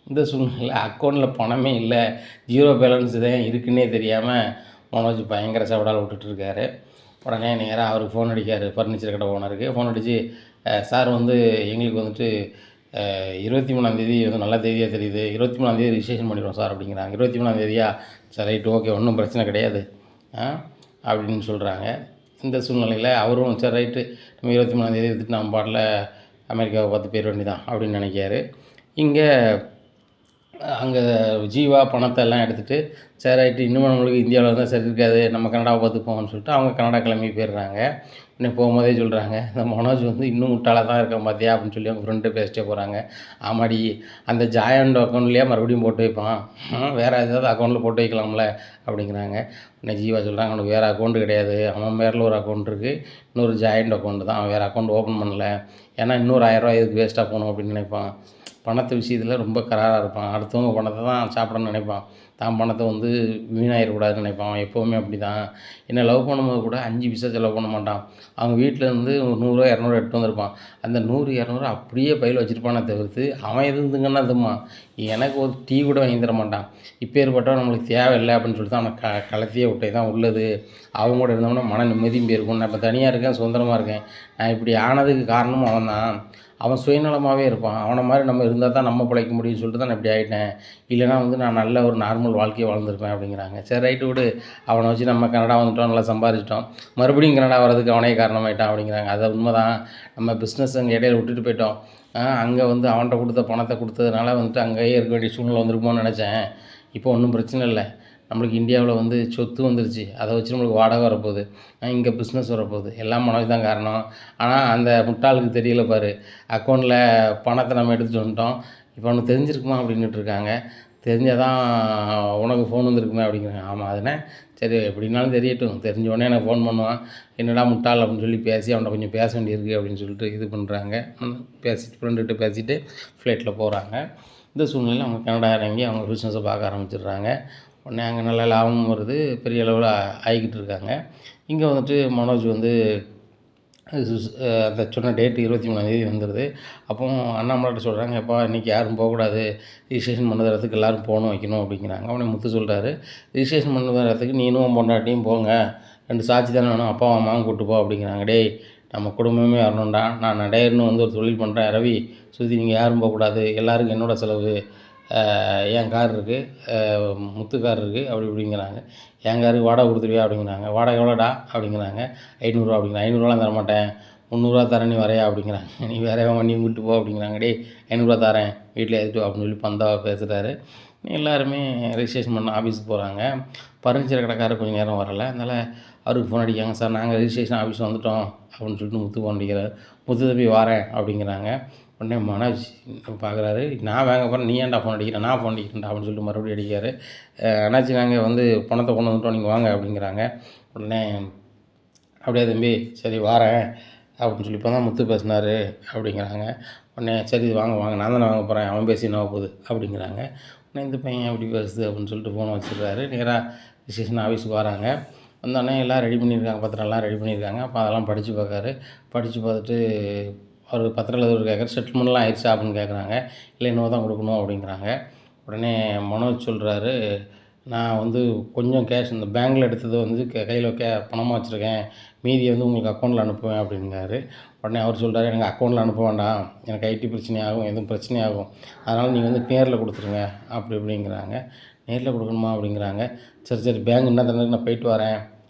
இந்த சூழ்நிலை அக்கௌண்ட்டில் பணமே இல்லை, 0 பேலன்ஸ் தான் இருக்குன்னே தெரியாமல் மனோஜ் பயங்கர சவடால் விட்டுட்டுருக்காரு. உடனே நேராக அவருக்கு ஃபோன் அடிக்கார், ஃபர்னிச்சர் கடை ஓனருக்கு ஃபோன் அடித்து, சார் வந்து எங்களுக்கு வந்துட்டு 23ஆந்தேதி வந்து நல்ல தேதியாக தெரியுது, 23ஆந்தேதி ரிஜிஸ்ட்ரேஷன் பண்ணிடுவோம் சார் அப்படிங்கிறாங்க. 23ஆந்தேதியா? சரி ரைட்டு ஓகே, ஒன்றும் பிரச்சனை கிடையாது அப்படின்னு சொல்கிறாங்க. இந்த சூழ்நிலையில் அவரும் சரி ரைட்டு நம்ம 23ஆந்தேதி எடுத்துட்டு நம்ம பாட்டில் அமெரிக்காவை பார்த்து போயிட வேண்டியதான் அப்படின்னு நினைக்காரு. இங்கே அங்கே ஜீவா பணத்தை எல்லாம் எடுத்துகிட்டு சரி ரைட்டு இன்னும் நம்மளுக்கு இந்தியாவில் இருந்தால் சரி இருக்காது, நம்ம கனடாவை பார்த்து போவோம்னு சொல்லிட்டு அவங்க கனடா கிளம்பி போயிடுறாங்க. இன்னும் போகும்போதே சொல்கிறாங்க, இந்த மனோஜ் வந்து இன்னும் முட்டாளாக தான் இருக்கான் பார்த்தியா அப்படின்னு சொல்லி அவங்க ஃப்ரெண்டு பேசிட்டே போகிறாங்க. ஆமாடி அந்த ஜாயண்ட் அக்கௌண்ட்லேயே மறுபடியும் போட்டு வைப்பான், வேறு ஏதாவது அக்கௌண்ட்டில் போட்டு வைக்கலாம்ல அப்படிங்கிறாங்க. உடனே ஜீவா சொல்கிறாங்க, அவனுக்கு வேறு அக்கௌண்ட்டு கிடையாது, அவன் பேரில் ஒரு அக்கௌண்ட் இருக்குது, இன்னொரு ஜாயிண்ட் அக்கௌண்ட்டு தான், அவன் வேறு அக்கௌண்ட் ஓப்பன் பண்ணல. ஏன்னா இன்னொரு 1000 ரூபா இதுக்கு வேஸ்ட்டாக போகணும் அப்படின்னு நினைப்பான். பணத்தை விஷயத்தில் ரொம்ப கராராக இருப்பான். அடுத்தவங்க பணத்தை தான் சாப்பிடணும்னு நினைப்பான், தான் பணத்தை வந்து வீணாயிடக்கூடாதுன்னு நினைப்பான். அவன் எப்போவுமே அப்படி தான். என்னை லவ் பண்ணும்போது கூட 5 பைசா செலவு பண்ண மாட்டான். அவங்க வீட்டிலேருந்து ஒரு 100 ரூபா 200 எடுத்து வந்திருப்பான். அந்த 100 200 அப்படியே பையில் வச்சுருப்பானே தவிர்த்து அவன் எதுந்துங்கன்னா அதுமான் எனக்கு ஒரு டீ கூட வாங்கி தர மாட்டான். இப்பேற்பட்டவன் நம்மளுக்கு தேவையில்லை அப்படின்னு சொல்லிட்டு அவனை கலத்தியே விட்டே தான் உள்ளது. அவங்க கூட இருந்தோம்னா மன நிம்மதியும் போயிருக்கும். நான் இப்போ தனியாக இருக்கேன், சுதந்திரமாக இருக்கேன். நான் இப்படி ஆனதுக்கு காரணமும் அவன் தான். அவன் சுயநலமாகவே இருப்பான். அவனை மாதிரி நம்ம இருந்தால் தான் நம்ம பிழைக்க முடியும்னு சொல்லிட்டு தான் நான் இப்படி ஆகிட்டேன். இல்லைனா வந்து நான் நல்ல ஒரு நார்மல் வாழ்க்கையை வாழ்ந்துருப்பேன் அப்படிங்கிறாங்க. சரி ரைட்டு விடு, அவனை வச்சு நம்ம கனடா வந்துட்டோம், நல்லா சம்பாதிச்சிட்டோம், மறுபடியும் கனடா வர்றதுக்கு அவனே காரணமாயிட்டான் அப்படிங்கிறாங்க. அது உண்மை தான். நம்ம பிஸ்னஸ் அங்கே இடையில விட்டுட்டு போயிட்டோம். அங்கே வந்து அவன்கிட்ட கொடுத்த பணத்தை கொடுத்ததுனால வந்துட்டு அங்கேயே இருக்க வேண்டிய சூழ்நிலை வந்திருக்குமோன்னு நினச்சேன். இப்போ ஒன்றும் பிரச்சனை இல்லை, நம்மளுக்கு இந்தியாவில் வந்து சொத்து வந்துருச்சு, அதை வச்சு நம்மளுக்கு வாடகை வரப்போகுது, இங்கே பிஸ்னஸ் வரப்போகுது, எல்லாம் மனோஜ் தான் காரணம். ஆனால் அந்த முட்டாளுக்கு தெரியல பாரு, அக்கௌண்ட்டில் பணத்தை நம்ம எடுத்துகிட்டு வந்துட்டோம். இப்போ அவனுக்கு தெரிஞ்சிருக்குமா அப்படின்னுட்டு இருக்காங்க. தெரிஞ்சால் தான் உனக்கு ஃபோன் வந்துருக்குமே அப்படிங்கிறாங்க. ஆமாம் அதுனே சரி எப்படின்னாலும் தெரியட்டும், தெரிஞ்ச உடனே எனக்கு ஃபோன் பண்ணுவான், என்னடா முட்டாள் அப்படின்னு சொல்லி பேசி அவன்கிட்ட கொஞ்சம் பேச வேண்டியிருக்கு அப்படின்னு சொல்லிட்டு இது பண்ணுறாங்க. பேசிட்டு ஃப்ரெண்டுகிட்ட பேசிவிட்டு ஃப்ளைட்டில் போகிறாங்க. இந்த சூழ்நிலையில் அவங்க கனடா இறங்கி அவங்க பிஸ்னஸை பார்க்க ஆரம்பிச்சிடுறாங்க. உடனே அங்கே நல்ல லாபமும் வருது, பெரிய அளவில் ஆகிக்கிட்டு இருக்காங்க. இங்கே வந்துட்டு மனோஜ் வந்து அந்த சொன்ன டேட்டு 23ஆந்தேதி வந்துடுது. அப்போ அண்ணாமலைகிட்ட சொல்கிறாங்க, எப்பா இன்றைக்கி யாரும் போகக்கூடாது, ரிஜிஸ்ட்ரேஷன் பண்ண இடத்துக்கு எல்லோரும் போகணும் வைக்கணும் அப்படிங்கிறாங்க. அவனை முத்து சொல்கிறாரு, ரிஜிஸ்ட்ரேஷன் பண்ண இடத்துக்கு நீனும் உன் பொண்டாட்டியும் போங்க, 2 சாட்சி தானே வேணும், அப்பா அம்மாவும் கூப்பிட்டு போ அப்படிங்கிறாங்க. டேய் நம்ம குடும்பமே வரணும்டா, நான் நடையர்னு வந்து ஒரு தொழில் பண்ணுறேன் ரவி, சுற்றி நீங்கள் யாரும் போகக்கூடாது, எல்லாருக்கும் என்னோடய செலவு, என் கார் இருக்குது, முத்து கார் இருக்குது அப்படி இப்படிங்கிறாங்க. என் காருக்கு வாடகை கொடுத்துருவியா அப்படிங்கிறாங்க. வாடகை எவ்வளோடா அப்படிங்கிறாங்க. 500 அப்படிங்கிறாங்க. 500 தரமாட்டேன், 300 தரேன், நீ வரையா அப்படிங்கிறாங்க. நீ வேற வண்டியும் கூப்பிட்டு போ அப்படிங்கிறாங்க. டேய் 500 தரேன், வீட்டில் ஏற்றிட்டு அப்படின்னு சொல்லி பந்தாவாக பேசுகிறாரு. எல்லாருமே ரிஜிஸ்ட்ரேஷன் பண்ண ஆஃபீஸுக்கு போகிறாங்க. ஃபர்னிச்சர் கடைக்காரர் கொஞ்சம் நேரம் வரலை, அதனால் அவருக்கு ஃபோன் அடிக்காங்க. சார் நாங்கள் ரிஜிஸ்ட்ரேஷன் ஆஃபீஸ் வந்துவிட்டோம் அப்படின்னு சொல்லிட்டு முத்து ஃபோன் அடிக்கிறார். முத்து தம்பி வரேன் அப்படிங்கிறாங்க. உடனே மனோஜ் பார்க்குறாரு, நான் வாங்க போகிறேன், நீ ஏன்டா ஃபோன் அடிக்கிறேன், நான் ஃபோன் அடிக்கிறேன்டா அப்படின்னு சொல்லிட்டு மறுபடியும் அடிக்கிறாரு. அண்ணாச்சி நாங்கள் வந்து பணத்தை கொண்டு வந்துட்டோம், நீங்கள் வாங்க அப்படிங்கிறாங்க. உடனே அப்படியே தம்பி சரி வாரேன் அப்படின்னு சொல்லி இப்போ தான் முத்து பேசினார் அப்படிங்கிறாங்க. உடனே சரி வாங்க வாங்க, நான் தானே வாங்க போகிறேன், அவன் பேசி என்ன போகுது அப்படிங்கிறாங்க. உடனே இந்த பையன் எப்படி பேசுது அப்படின்னு சொல்லிட்டு ஃபோனை வச்சுருக்காரு. நேராக ரிஜிஸ்ட்ரேஷன் ஆஃபீஸுக்கு வராங்க. வந்தோடனே எல்லாம் ரெடி பண்ணியிருக்காங்க, பத்திரம்லாம் ரெடி பண்ணியிருக்காங்க. அப்போ அதெல்லாம் படித்து பார்க்காரு. படித்து பார்த்துட்டு அவர் பத்திரம் எழுதுறவர் கேட்குற செட்டில்மெண்ட்லாம் ஆயிடுச்சா அப்படின்னு கேட்குறாங்க. இல்லை இன்னும் தான் கொடுக்கணும் அப்படிங்கிறாங்க. உடனே மனோஜ் சொல்கிறாரு, நான் வந்து கொஞ்சம் கேஷ் இந்த பேங்கில் எடுத்தது வந்து கையில் பணமாக வச்சுருக்கேன், மீதியை வந்து உங்களுக்கு அக்கௌண்ட்டில் அனுப்புவேன் அப்படிங்கிறாரு. உடனே அவர் சொல்கிறாரு, எனக்கு அக்கௌண்ட்டில் அனுப்ப வேண்டாம், எனக்கு ஐடி பிரச்சனையாகும், எதுவும் பிரச்சனையாகும், அதனால் நீங்கள் வந்து நேரில் கொடுத்துருங்க அப்படி இப்படிங்கிறாங்க. நேரில் கொடுக்கணுமா அப்படிங்கிறாங்க. சரி சரி பேங்க் என்ன தந்ததுக்கு நான் போயிட்டு வரேன்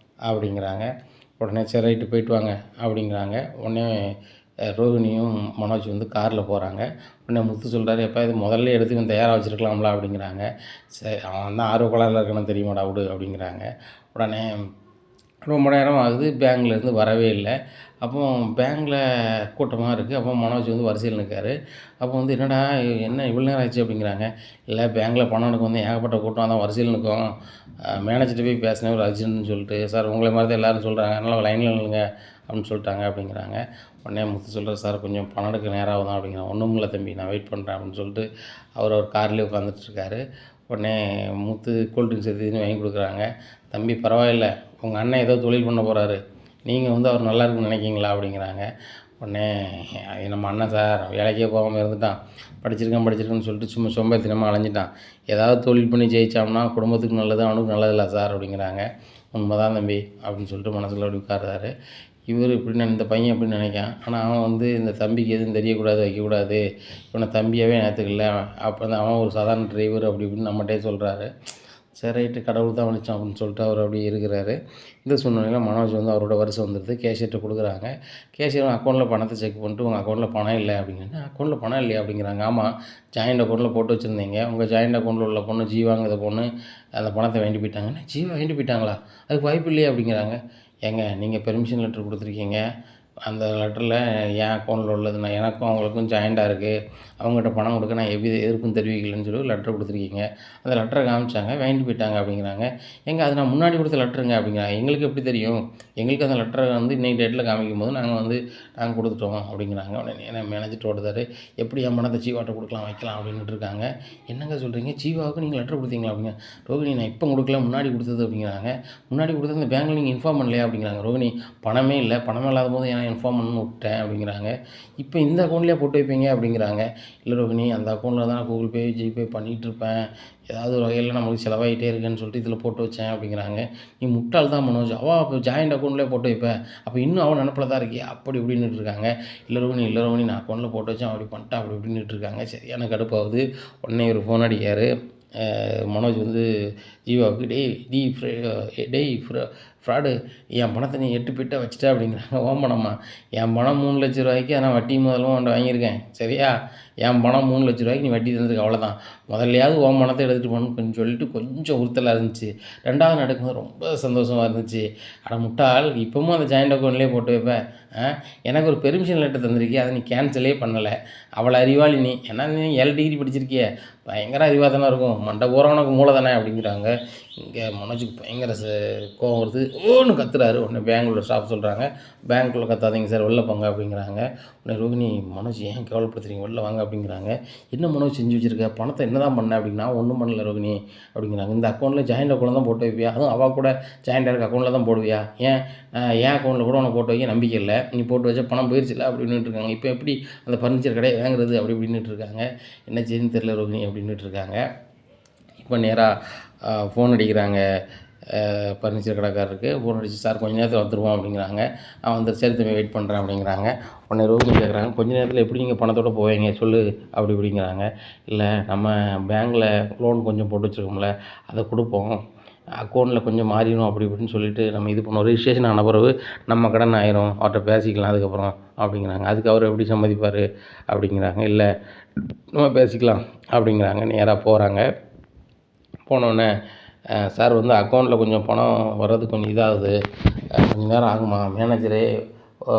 அப்படிங்கிறாங்க. உடனே சரி ரைட்டு போயிட்டு வாங்க அப்படிங்கிறாங்க. உடனே ரோகிணியும் மனோஜ் வந்து காரில் போகிறாங்க. உடனே முத்து சொல்கிறாரு, எப்போ இது முதல்ல எடுத்து இவன் தயாராக வச்சுருக்கலாம்ல அப்படிங்கிறாங்க. சரி அவன் தான் ஆர்வ கோளாறில் இருக்கானு தெரியுமாடா விடு அப்படிங்கிறாங்க. உடனே ரொம்ப நேரம் ஆகுது, பேங்க்லேருந்து வரவே இல்லை. அப்போ பேங்க்கில் கூட்டமாக இருக்குது. அப்போ மனோஜ் வந்து வரிசையில் நிற்காரு. அப்போ வந்து என்னடா என்ன இவ்வளோ நேரம் ஆச்சு அப்படிங்கிறாங்க. இல்லை பேங்க்கில் பணம் எடுக்க வந்து ஏகப்பட்ட கூட்டம், அதான் வரிசையில் நிற்கும். மேனேஜர்கிட்ட போய் பேசினேன் ஒரு அர்ஜென்ட்னு சொல்லிட்டு, சார் உங்களை மாதிரி தான் எல்லோரும் சொல்கிறாங்க, அதனால் லைனில் நில்லுங்க அப்படின்னு சொல்லிட்டாங்க அப்படிங்கிறாங்க. உடனே முத்து சொல்கிறார், சார் கொஞ்சம் பணம் எடுக்க நேரம் ஆகுதான் அப்படிங்கிறாங்க. ஒன்றும் இல்லை தம்பி, நான் வெயிட் பண்ணுறேன் அப்படின்னு சொல்லிட்டு அவர் கார்லேயே உட்காந்துட்ருக்காரு. உடனே முத்து கூல் ட்ரிங்க்ஸ் எதுன்னு வாங்கி கொடுக்குறாங்க. தம்பி பரவாயில்ல, உங்கள் அண்ணன் ஏதோ தொழில் பண்ண போகிறாரு, நீங்கள் வந்து அவர் நல்லா இருக்குன்னு நினைக்கிங்களா அப்படிங்கிறாங்க. உடனே நம்ம அண்ணன் சார் வேலைக்கே போகாமல் இருந்துட்டான், படிச்சிருக்கேன்னு சொல்லிட்டு சும்மா சோம்பேறித்தனமாக அலைஞ்சிட்டான். ஏதாவது தொழில் பண்ணி ஜெயிச்சான்னா குடும்பத்துக்கு நல்லது, அவனுக்கு நல்லதில்ல சார் அப்படிங்கிறாங்க. உண்மைதான் தம்பி அப்படின்னு சொல்லிட்டு மனசில் அப்படி உட்கார்றாரு. இவர் இப்படி இந்த பையன் எப்படின்னு நினைக்கான். ஆனால் அவன் வந்து இந்த தம்பிக்கு எதுவும் தெரியக்கூடாது, வைக்கக்கூடாது, இவனை தம்பியாகவே நேற்றுக்கல. அப்போ வந்து அவன் ஒரு சாதாரண டிரைவர் அப்படி இப்படின்னு நம்மகிட்டே சொல்கிறாரு. சரி ரைட்டு, கடவுள் தான் வலிச்சான் அப்படின்னு சொல்லிட்டு அவர் அப்படி இருக்கிறாரு. இந்த சூழ்நிலையில் மனோஜ் வந்து அவரோட வருஷம் வந்துடுது. கேஷியர்கிட்ட கொடுக்குறாங்க. கேஷியர் அக்கௌண்ட்டில் பணத்தை செக் பண்ணிட்டு உங்கள் அக்கௌண்ட்டில் பணம் இல்லை அப்படிங்கன்னா, அக்கௌண்ட்டில் பணம் இல்லையா அப்படிங்கிறாங்க. ஆமாம், ஜாயிண்ட் அக்கௌண்ட்டில் போட்டு வச்சுருந்தீங்க, உங்கள் ஜாயிண்ட் அக்கௌண்ட்டில் உள்ள பொண்ணு ஜீவாங்கிற பொண்ணு அந்த பணத்தை வேண்டி போயிட்டாங்கன்னா, ஜீவா வேண்டி போயிட்டாங்களா, அதுக்கு வாய்ப்பு இல்லையா அப்படிங்கிறாங்க. ஏங்க நீங்கள் பெர்மிஷன் லெட்டர் கொடுத்துருக்கீங்க, அந்த லெட்டரில் என் அக்கௌண்ட்டில் உள்ளது, நான் எனக்கும் அவங்களுக்கும் ஜாயிண்டாக இருக்குது, அவங்ககிட்ட பணம் கொடுக்க நான் எதிர்ப்பும் தெரிவிக்கலைன்னு சொல்லி லெட்டர் கொடுத்துருக்கீங்க. அந்த லெட்டரை காமிச்சாங்க, வாங்கிட்டு போயிட்டாங்க அப்படிங்கிறாங்க. ஏங்க அது நான் முன்னாடி கொடுத்த லெட்டருங்க அப்படிங்கிறாங்க. எங்களுக்கு எப்படி தெரியும், எங்களுக்கு அந்த லெட்டரை வந்து இன்னைக்கு டேட்டில் காமிக்கும் போது நாங்கள் கொடுத்துட்டோம் அப்படிங்கிறாங்க. உடனே என்ன மேனேஜர் ஓடுதாரு, எப்படி என் பணத்தை ஜீவாட்ட கொடுக்கலாம் வைக்கலாம் அப்படின்ட்டு இருக்காங்க. என்னங்க சொல்கிறீங்க, ஜீவாவுக்கு நீங்கள் லெட்டர் கொடுத்தீங்களா அப்படிங்க. ரோகிணி நான் இப்போ கொடுக்கல, முன்னாடி கொடுத்தது அப்படிங்கிறாங்க. முன்னாடி கொடுத்தது அந்த பேங்க்கில் நீங்கள் இன்ஃபார்ம் பண்ணலையா அப்படிங்கிறாங்க. ரோகிணி பணமே இல்லை, பணமே இல்லாத போது ஏன் இன்ஃபார்ம் பண்ணணும்னு விட்டேன் அப்படிங்கிறாங்க. இப்போ இந்த அக்கௌண்ட்லேயே போட்டு வைப்பீங்க அப்படிங்கிறாங்க. இல்லை ரோகிணி, அந்த அக்கௌண்ட்டில் தான் கூகுள் பே ஜிபே பண்ணிகிட்ருப்பேன், ஏதாவது ஒரு வகையில் நம்மளுக்கு செலவாகிட்டே இருக்குன்னு சொல்லிட்டு இதில் போட்டு வச்சேன் அப்படிங்கிறாங்க. நீ முட்டாள் தான் மனோஜ், அப்போ ஜாயிண்ட் அக்கௌண்ட்லேயே போட்டு வைப்பேன், அப்போ இன்னும் அவன் நினப்பில் தான் இருக்கியா அப்படி இப்படின்னுட்டு இருக்காங்க. இல்லை ரோகிணி நான் அக்கௌண்ட்டில் போட்டு வச்சேன், அப்படி பண்ணிட்டேன் அப்படி இப்படின்னுட்டு இருக்காங்க. சரியான கடுப்பாகுது. உடனே ஒரு ஃபோன் அடிக்கார் மனோஜ் வந்து ஜீவாவுக்கு. டேய் ஃப்ராடு, என் பணத்தை நீ 8 பிட்டை வச்சுட்ட அப்படிங்கிறாங்க. ஓம் பணமா, என் பணம் 3 லட்ச ரூபாய்க்கு ஆனால் வட்டி முதலும் உன்ட்ட வாங்கியிருக்கேன், சரியா? என் பணம் 3 லட்ச ரூபாய்க்கு நீ வட்டி தந்துருக்கு, அவ்வளோதான். முதல்லையாவது ஓம் பணத்தை எடுத்துகிட்டு போகணும்னு கொஞ்சம் சொல்லிட்டு கொஞ்சம் உறுத்தலாக இருந்துச்சு. 2வது நடக்கும்போது ரொம்ப சந்தோஷமாக இருந்துச்சு. அட முட்டாள், இப்போவும் அந்த ஜாயிண்ட் அக்கௌண்ட்லேயே போட்டு வைப்பேன், எனக்கு ஒரு பெர்மிஷன் லெட்டர் தந்திருக்கிய, அதை நீ கேன்சலே பண்ணலை, அவ்வளோ அறிவாளி நீ. ஏன்னா நீ 7 டிகிரி படிச்சிருக்கிய, பயங்கர அறிவாக தானே இருக்கும், மண்டை போகிறவனுக்கு மூளை தானே அப்படிங்கிறாங்க. இங்கே மனோஜுக்கு பயங்கர கோவம் வருது, ஓன்னு கத்துறாரு. உடனே பேங்க்கில் ஸ்டாஃப் சொல்கிறாங்க, பேங்க்கில் கத்தாதீங்க சார், வெளில போங்க அப்படிங்கிறாங்க. உடனே ரோகிணி, மனோஜ் ஏன் கேவலப்படுத்துறீங்க, வெளில வாங்க அப்படிங்கிறாங்க. என்ன மனோஜ் செஞ்சு வச்சுருக்க, பணத்தை என்ன தான் பண்ண அப்படின்னா, ஒன்றும் பண்ணல ரோகிணி அப்படிங்கிறாங்க. இந்த அக்கௌண்ட்டில் ஜாயிண்ட் அக்கௌண்ட்டில் தான் போட்டு வைப்பியா, அதுவும் அவள் கூட ஜாயிண்டாக இருக்க அக்கௌண்ட்டில் தான் போடுவியா, ஏன் என் அக்கௌண்ட்டில் கூட உனக்கு போட்டு வைக்க நம்பிக்கை இல்லை, நீ போட்டு வச்சா பணம் போயிடுச்சுல அப்படின்னுட்டு இருக்காங்க. இப்போ எப்படி அந்த ஃபர்னிச்சர் கடையை வாங்குறது அப்படி இப்படின்னுட்டு இருக்காங்க. என்ன செய்யுன்னு தெரியல ரோகிணி அப்படின்னுட்டு இருக்காங்க. இப்போ நேராக ஃபோன் அடிக்கிறாங்க ஃபர்னிச்சர் கடைக்காரருக்கு. ஃபோன் அடித்து, சார் கொஞ்சம் நேரத்தில் வந்துடுவோம் அப்படிங்கிறாங்க. அவன் வந்து சரி தம்பி வெயிட் பண்ணுறேன் அப்படிங்கிறாங்க. உடனே ரோகிணி கேட்குறாங்க, கொஞ்சம் நேரத்தில் எப்படி நீங்கள் பணத்தோடு போவீங்க சொல்லு அப்படி இப்படிங்கிறாங்க. இல்லை நம்ம பேங்க்கில் லோன் கொஞ்சம் போட்டு வச்சுருக்கோம்ல, அதை கொடுப்போம், அக்கௌண்ட்டில் கொஞ்சம் மாறிடும் அப்படி இப்படின்னு சொல்லிவிட்டு நம்ம இது பண்ணுவோம், ரிஜிஸ்ட்ரேஷன் ஆன பிறகு நம்ம கடன் ஆயிரும், அவர்கிட்ட பேசிக்கலாம் அதுக்கப்புறம் அப்படிங்கிறாங்க. அதுக்கு அவர் எப்படி சம்மதிப்பார் அப்படிங்கிறாங்க. இல்லை நம்ம பேசிக்கலாம் அப்படிங்கிறாங்க. நேராக போகிறாங்க. போனோடனே சார் வந்து அக்கௌண்ட்டில் கொஞ்சம் பணம் வர்றது கொஞ்சம் இதாகுது, கொஞ்சம் நேரம் ஆகுமா, மேனேஜரே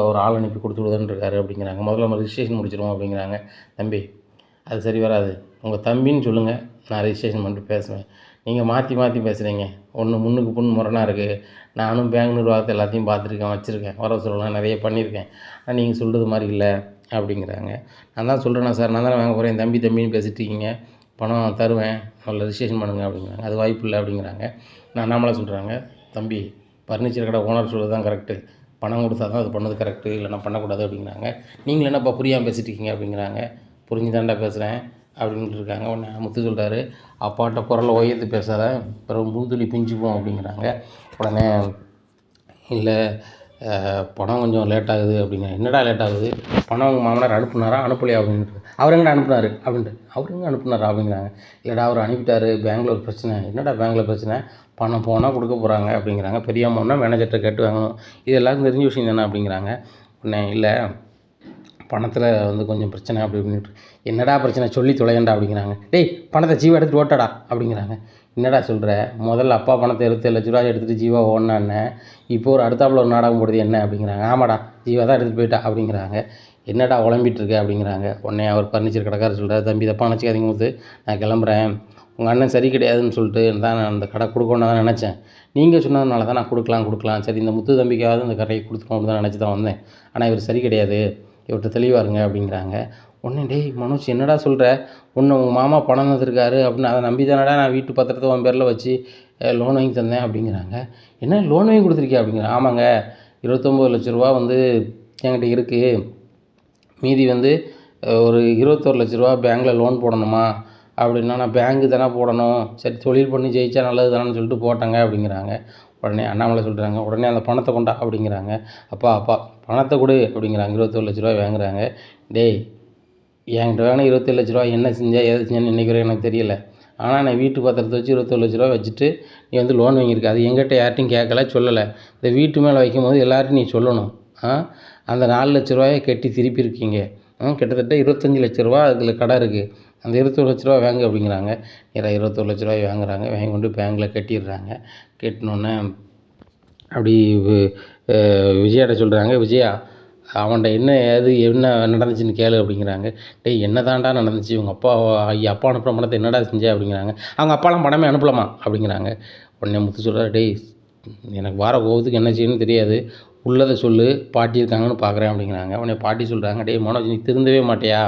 ஒரு ஆள் அனுப்பி கொடுத்து விடுதுன்னு இருக்காரு அப்படிங்கிறாங்க. முதல்ல நம்ம ரிஜிஸ்ட்ரேஷன் முடிச்சிடுவோம் அப்படிங்கிறாங்க. தம்பி அது சரி வராது, உங்கள் தம்பின்னு சொல்லுங்கள், நான் ரிஜிஸ்ட்ரேஷன் பண்ணிட்டு பேசுவேன். நீங்கள் மாற்றி பேசுகிறீங்க, ஒன்று முன்னுக்கு புண் முரணாக இருக்குது. நானும் பேங்க் நிர்வாகத்தை எல்லாத்தையும் பார்த்துருக்கேன், வச்சுருக்கேன், வரவு சொல்லலாம் நிறைய பண்ணியிருக்கேன், ஆனால் நீங்கள் சொல்கிறது மாதிரி இல்லை அப்படிங்கிறாங்க. நான் தான் சொல்கிறேன்னா சார், நான் தானே வாங்க போகிறேன், என் தம்பின்னு பேசிட்டு இருக்கீங்க, பணம் தருவேன், முதல்ல ரிஜிஸ்ட்ரேஷன் பண்ணுங்கள் அப்படிங்கிறாங்க. அது வாய்ப்பு இல்லை அப்படிங்கிறாங்க. நான் நாமளாக சொல்கிறாங்க, தம்பி ஃபர்னிச்சர் கடை ஓனர் சொல்கிறது தான் கரெக்டு, பணம் கொடுத்தா தான் அது பண்ணது கரெக்டு, இல்லைனா பண்ணக்கூடாது அப்படிங்கிறாங்க. நீங்கள் என்னப்பா புரியாமல் பேசிட்டு இருக்கீங்க அப்படிங்கிறாங்க. புரிஞ்சு தாண்டா பேசுகிறேன் அப்படின்ட்டு இருக்காங்க. உடனே முத்து சொல்கிறாரு, அப்பாட்ட குரலை உயர்த்து பேசாத, பிறகு மூதுளி பிஞ்சுப்போம் அப்படிங்கிறாங்க. உடனே இல்லை பணம் கொஞ்சம் லேட் ஆகுது அப்படிங்க. என்னடா லேட் ஆகுது, பணம் உங்கள் மாமனார் அனுப்புனாரா அனுப்பலையா அப்படின்ட்டு. அவர் எங்கே அனுப்புனார் அப்படின்ட்டு. அவர் எங்கே அனுப்புனாரா அப்படிங்கிறாங்க. இல்லைடா அவர் அனுப்பிட்டார், பேங்க்கில் ஒரு பிரச்சனை. என்னடா பேங்க்கில் பிரச்சனை, பணம் போனால் கொடுக்க போகிறாங்க அப்படிங்கிறாங்க. பெரிய அமௌண்ட்னா மேனேஜர்கிட்ட கேட்டு வாங்கணும், இது எல்லாருக்கும் தெரிஞ்ச விஷயம் தானே அப்படிங்கிறாங்க. உடனே இல்லை பணத்தில் வந்து கொஞ்சம் பிரச்சனை அப்படி இப்படின்ட்டு. என்னடா பிரச்சனை சொல்லி தொலையண்டா அப்படிங்கிறாங்க. டேய் பணத்தை ஜீவா எடுத்துகிட்டு ஓட்டடா அப்படிங்கிறாங்க. என்னடா சொல்கிற, முதல்ல அப்பா பணத்தை 27 லட்ச ரூபா எடுத்துகிட்டு ஜீவா ஓடினான்னு, இப்போ ஒரு அடுத்தாப்புல ஒரு நாடகம் போடுது என்ன அப்படிங்கிறாங்க. ஆமாடா ஜீவா தான் எடுத்துகிட்டு போயிட்டா அப்படிங்கிறாங்க. என்னடா உழம்பிட்டு இருக்க அப்படிங்கிறாங்க. உடனே அவர் ஃபர்னிச்சர் கடைக்காரர் சொல்கிறார், தம்பி தப்பாக நினச்சிக்காதீங்க முத்து, நான் கிளம்புறேன். உங்கள் அண்ணன் சரி கிடையாதுன்னு சொல்லிட்டு தான் நான் அந்த கடை கொடுக்கணுன்னு தான் நினச்சேன். நீங்கள் சொன்னதுனால தான் நான் கொடுக்கலாம் சரி இந்த முத்து தம்பிக்காவது இந்த கடையை கொடுத்துருவோம் அப்படின்னு தான் நினச்சி தான் வந்தேன். ஆனால் இவர் சரி கிடையாது, இவர்கிட்ட தெளிவாக இருங்க அப்படிங்கிறாங்க. உடனே டேய் மனோஜ் என்னடா சொல்கிற, உன்னை உங்கள் மாமா பணம் தந்திருக்காரு அப்படின்னு அதை நம்பி தானடா நான் வீட்டு பத்திரத்தை உன் பேரில் வச்சு லோன் வாங்கி தந்தேன் அப்படிங்கிறாங்க. என்ன லோன் வாங்கி கொடுத்துருக்கியா அப்படிங்கிறாங்க. ஆமாங்க 29 லட்ச ரூபா வந்து என்கிட்ட இருக்குது, மீதி வந்து ஒரு 21 லட்ச ரூபா பேங்க்கில் லோன் போடணுமா அப்படின்னா, நான் பேங்க்கு தானே போடணும், சரி தொழில் பண்ணி ஜெயிச்சா நல்லது தானேன்னு சொல்லிட்டு போட்டேங்க அப்படிங்கிறாங்க. உடனே அண்ணாமலை சொல்கிறாங்க, உடனே அந்த பணத்தை கொண்டா அப்படிங்கிறாங்க. அப்பா பணத்தை கொடு அப்படிங்கிறாங்க. 21 லட்ச ரூபா வாங்குறாங்க. டேய் என்கிட்ட வாங்கின 27 லட்ச ரூபா என்ன செஞ்சேன் எதை செஞ்சேன்னு இன்றைக்கி வரைக்கும் எனக்கு தெரியல. ஆனால் நான் வீட்டு பத்திரத்தை வச்சு 21 லட்ச ரூபா வச்சுட்டு நீ வந்து லோன் வாங்கியிருக்க, அது எங்கிட்ட யார்ட்டையும் கேட்கல சொல்லலை. இந்த வீட்டு மேலே வைக்கும்போது எல்லார்ட்டையும் நீ சொல்லணும். அந்த 4 லட்ச ரூபாயை கட்டி திருப்பி இருக்கீங்க. கிட்டத்தட்ட 25 லட்ச ரூபா அதில் கடை இருக்குது. அந்த 21 லட்ச ரூபா வாங்கு அப்படிங்கிறாங்க. நேராக 21 லட்ச ரூபாய் வாங்குறாங்க. வாங்கி கொண்டு பேங்க்கில் கட்டிடுறாங்க. கட்டினோன்னே அப்படி விஜயாட்ட சொல்கிறாங்க, விஜயா அவன்கிட்ட என்ன நடந்துச்சுன்னு கேளு அப்படிங்கிறாங்க. டேய் என்ன தாண்டா நடந்துச்சு, உங்கள் அப்பா அனுப்புகிற பணத்தை என்னடா செஞ்ச அப்படிங்கிறாங்க. அவங்க அப்பாலாம் பணமே அனுப்பலாமா அப்படிங்கிறாங்க. உடனே முத்து சொல்கிறார், டேய் எனக்கு வார கோபத்துக்கு என்ன செய்யணும்னு தெரியாது, உள்ளதை சொல்லு, பாட்டி இருக்காங்கன்னு பார்க்குறேன் அப்படிங்கிறாங்க. உடனே பாட்டி சொல்கிறாங்க, டேய் மனோஜ் நீ திருந்தவே மாட்டியா,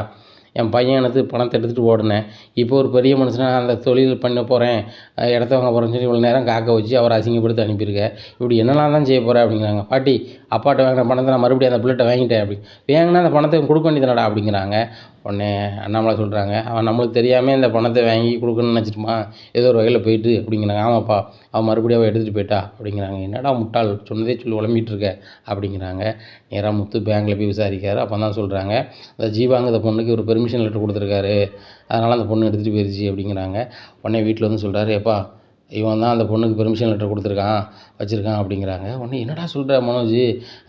என் பையன் எனக்கு பணத்தை எடுத்துகிட்டு ஓடினேன், இப்போ ஒரு பெரிய மனுஷனாக அந்த தொழில் பண்ண போகிறேன், இடத்த வாங்க போகிறேன்னு சொல்லி இவ்வளோ நேரம் காக்க வச்சு அவரை அசிங்கப்படுத்தி அனுப்பியிருக்கேன், இப்படி என்னெல்லாம் தான் செய்ய போகிறேன் அப்படிங்கிறாங்க. பாட்டி அப்பாட்ட வாங்கின பணத்தை நான் மறுபடியும் அந்த பிள்ளைகிட்ட வாங்கிட்டேன் அப்படி வாங்கினா அந்த பணத்தை கொடுக்க வேண்டியதுனடா அப்படிங்கிறாங்க. உடனே அண்ணாமலை சொல்கிறாங்க, அவன் நம்மளுக்கு தெரியாமல் இந்த பணத்தை வாங்கி கொடுக்கணும்னு நினச்சிட்டுமா, ஏதோ ஒரு வகையில் போயிட்டு அப்படிங்கிறாங்க. ஆமாப்பா அவன் மறுபடியும் அவள் எடுத்துகிட்டு போயிட்டா அப்படிங்கிறாங்க. என்னடா முட்டாள் சொன்னதே சொல்லி உழம்பிட்டு இருக்க அப்படிங்கிறாங்க. நேராக முத்து பேங்க்கில் போய் விசாரிக்காரு. அப்போ தான் சொல்கிறாங்க, அந்த ஜீவாங்க பொண்ணுக்கு ஒரு பெர்மிஷன் லெட்டர் கொடுத்துருக்காரு, அதனால் அந்த பொண்ணு எடுத்துகிட்டு போயிடுச்சு அப்படிங்கிறாங்க. உடனே வீட்டில் வந்து சொல்கிறாரு, எப்பா இவன் தான் அந்த பொண்ணுக்கு பெர்மிஷன் லெட்டர் கொடுத்துருக்கான் வச்சுருக்கான் அப்படிங்கிறாங்க. உடனே என்னடா சொல்கிற மனோஜ்,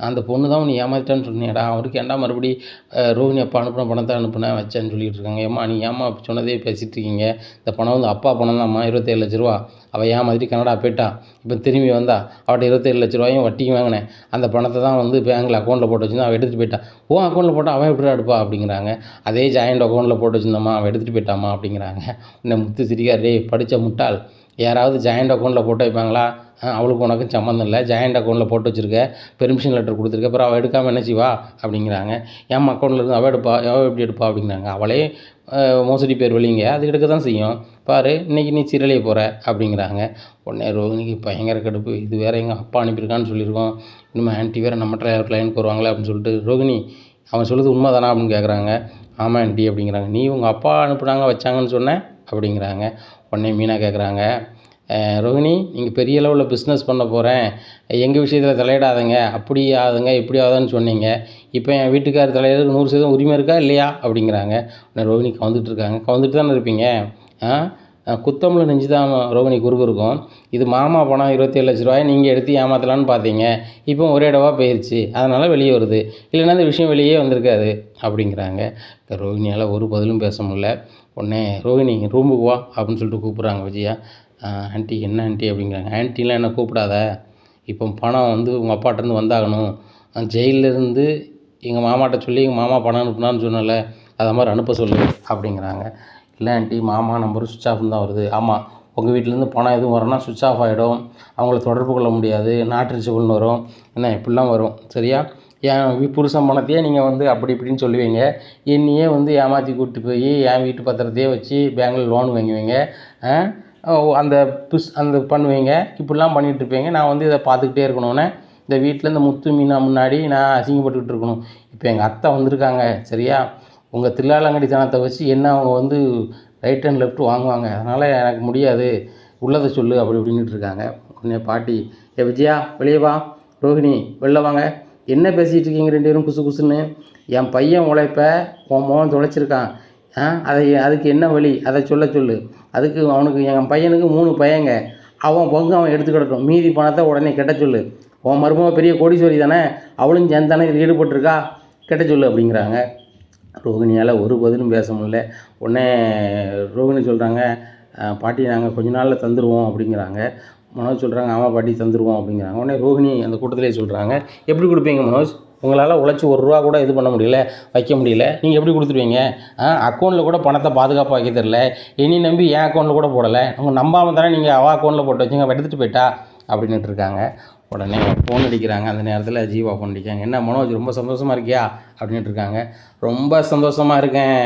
அந்த பொண்ணு தான் உன்னை ஏமாற்றிட்டான்னு சொன்னியடா, அவருக்கு ஏன்டா மறுபடி ரோஹிணி அப்பா அனுப்பின பணத்தை அனுப்புனேன் வச்சேன்னு சொல்லிட்டு இருக்காங்க. ஏம்மா நீ ஏமா சொன்னதே பேசிகிட்டு இருக்கீங்க, இந்த பணம் வந்து அப்பா பணம் தான்ம்மா, 27 லட்ச ரூபா, அவள் ஏமாதிரி கனடா போயிட்டான், இப்போ திரும்பி வந்தா அவட்ட 27 லட்ச ரூபாயும் வட்டிக்கு வாங்கினேன், அந்த பணத்தை தான் வந்து பேங்க்கில் அக்கௌண்ட்டில் போட்டு வச்சுருந்தா அவள் எடுத்துகிட்டு போயிட்டான். அக்கௌண்ட்டில் போட்டால் அவன் எப்படி எடுப்பா அப்படிங்கிறாங்க. அதே ஜாயிண்ட் அக்கௌண்ட்டில் போட்டு வச்சுருந்தம்மா, அவள் எடுத்துகிட்டு போயிட்டாமா அப்படிங்கிறாங்க. இந்த முத்து சிரிக்கார், டேய் படித்த முட்டாள், யாராவது ஜாயிண்ட் அக்கௌண்ட்டில் போட்டு வைப்பாங்களா, அவளுக்கு உனக்கும் சம்மந்தம் இல்லை, ஜாயிண்ட் அக்கௌண்ட்டில் போட்டு வச்சுருக்க, பெர்மிஷன் லெட்டர் கொடுத்துருக்க, அப்புறம் அவள் எடுக்காமல் என்ன செய்வா அப்படிங்கிறாங்க. ஏன் அக்கௌண்ட்டில் இருந்து அவள் எப்படி எடுப்பா அப்படிங்கிறாங்க. அவளே மோசடி பேர் வழிங்க, அது எடுக்க தான் செய்யும், பாரு இன்றைக்கி நீ சீரழிய போகிற அப்படிங்கிறாங்க. உடனே ரோஹிணிக்கு பயங்கர கடுப்பு, இது வேறு எங்கள் அப்பா அனுப்பியிருக்கான்னு சொல்லியிருக்கோம், இன்னும் ஆன்ட்டி வேறு நம்மகிட்ட கிளைண்ட் வருவாங்களே அப்படின்னு சொல்லிட்டு, ரோஹிணி அவன் சொல்லுறது உண்மை தானா அப்படின்னு கேட்குறாங்க. ஆமாம் ஆன்ட்டி அப்படிங்கிறாங்க. நீ உங்கள் அப்பா அனுப்புனாங்க வச்சாங்கன்னு சொன்னேன் அப்படிங்கிறாங்க. உடனே மீனா கேட்குறாங்க, ரோஹிணி நீங்கள் பெரிய அளவில் பிஸ்னஸ் பண்ண போகிறேன், எங்கள் விஷயத்தில் தலையிடாதங்க, அப்படி ஆகுதுங்க இப்படி ஆகுதுன்னு சொன்னீங்க, இப்போ என் வீட்டுக்காரர் தலையிடறதுக்கு 100% உரிமை இருக்கா இல்லையா அப்படிங்கிறாங்க. உடனே ரோஹிணி கவுந்துட்டுருக்காங்க. கவுந்துட்டு தானே இருப்பீங்க, குத்தமில் நெஞ்சு தான் ரோஹிணி குறுக்கும், இது மாமா பணம் 27 லட்ச ரூபாய் நீங்கள் எடுத்து ஏமாற்றலான்னு பார்த்தீங்க, இப்போ ஒரே இடவாக போயிடுச்சு, அதனால் வெளியே வருது, இல்லைன்னா இந்த விஷயம் வெளியே வந்திருக்காது அப்படிங்கிறாங்க. ரோஹிணியால் ஒரு பதிலும் பேச முடியல. உடனே ரோஹிணி ரூமுக்கு வா அப்படின்னு சொல்லிட்டு கூப்பிட்றாங்க விஜயா. ஆன்ட்டி என்ன ஆன்ட்டி அப்படிங்கிறாங்க. ஆன்ட்டிலாம் என்ன கூப்பிடாத, இப்போ பணம் வந்து உங்கள் அப்பாட்டேருந்து வந்தாகணும், ஜெயிலேருந்து எங்கள் மாமாட்ட சொல்லி எங்கள் மாமா பணம் அனுப்புனான்னு சொன்னல, அதை மாதிரி அனுப்ப சொல்லு அப்படிங்கிறாங்க. இல்லை ஆன்ட்டி மாமா நம்பர் சுவிட்ச் ஆஃப்னு தான் வருது. ஆமாம் உங்கள் வீட்டிலேருந்து பணம் எதுவும் வரணும்னா சுவிட்ச் ஆஃப் ஆகிடும், அவங்கள தொடர்பு கொள்ள முடியாது, நாட் ரீச்சபிள்னு வரும், என்ன இப்படிலாம் வரும் சரியா. என் புருஷன் பணத்தையே நீங்கள் வந்து அப்படி இப்படின்னு சொல்லுவீங்க, என்னையே வந்து ஏமாற்றி கூப்பிட்டு போய் என் வீட்டு பத்திரத்தையே வச்சு பேங்கில் லோன் வாங்குவீங்க, அந்த பண்ணுவீங்க, இப்படிலாம் பண்ணிகிட்ருப்பீங்க. நான் வந்து இதை பார்த்துக்கிட்டே இருக்கணும்னே இந்த வீட்டில் இந்த முத்து மீனா முன்னாடி நான் அசிங்கப்பட்டுக்கிட்டு இருக்கணும். இப்போ எங்கள் அத்தை வந்திருக்காங்க சரியா, உங்கள் தில்லாலங்கடித்தனத்தை வச்சு என்ன அவங்க வந்து ரைட் அண்ட் லெஃப்ட் வாங்குவாங்க, அதனால் எனக்கு முடியாது, உள்ளதை சொல்லு அப்படி இப்படின்ட்டு இருக்காங்க. உடனே பாட்டி, விஜயா வெளியே வா, ரோஹிணி வெளில வாங்க, என்ன பேசிகிட்டு இருக்கீங்க ரெண்டு பேரும் குசு குசுன்னு, என் பையன் உழைப்ப உன் மோகன் தொலைச்சிருக்கான், அதுக்கு என்ன வழி அதை சொல்லு, அதுக்கு அவனுக்கு என் பையனுக்கு 3 பையங்க, அவன் பங்கு அவன் எடுத்துக்கிடட்டும், மீதி பணத்தை உடனே கெட்ட சொல்லு, உன் மருமக பெரிய கோடீஸ்வரி தானே, அவளும் சேர்ந்தானே இதில் ஈடுபட்டிருக்கா, கெட்ட சொல்லு அப்படிங்கிறாங்க. ரோகிணியால் ஒரு பதிலும் பேச முடியல. உடனே ரோகிணி சொல்கிறாங்க, பாட்டி நாங்கள் கொஞ்ச நாளில் தந்துடுவோம் அப்படிங்கிறாங்க. மனோஜ் சொல்கிறாங்க, ஆமாம் பாட்டி தந்துடுவோம் அப்படிங்கிறாங்க. உடனே ரோகிணி அந்த கூட்டத்திலே சொல்கிறாங்க, எப்படி கொடுப்பீங்க மனோஜ்? உங்களால் உழைச்சி ₹1 கூட இது பண்ண முடியல, வைக்க முடியல, நீங்கள் எப்படி கொடுத்துருவீங்க? அக்கௌண்ட்டில் கூட பணத்தை பாதுகாப்பாக வைக்க தெரில, என்னை நம்பி என் அக்கௌண்ட்டில் கூட போடலை, அவங்க நம்பாமல் தானே நீங்கள் அவள் அக்கௌண்ட்டில் போட்டு வச்சுங்க, எடுத்துகிட்டு போயிட்டா அப்படின்னுட்டு இருக்காங்க. உடனே ஃபோன் அடிக்கிறாங்க. அந்த நேரத்தில் ஜீவா ஃபோன் அடிக்காங்க. என்ன மனோஜ் ரொம்ப சந்தோஷமாக இருக்கியா அப்படின்ட்டு இருக்காங்க. ரொம்ப சந்தோஷமாக இருக்கேன்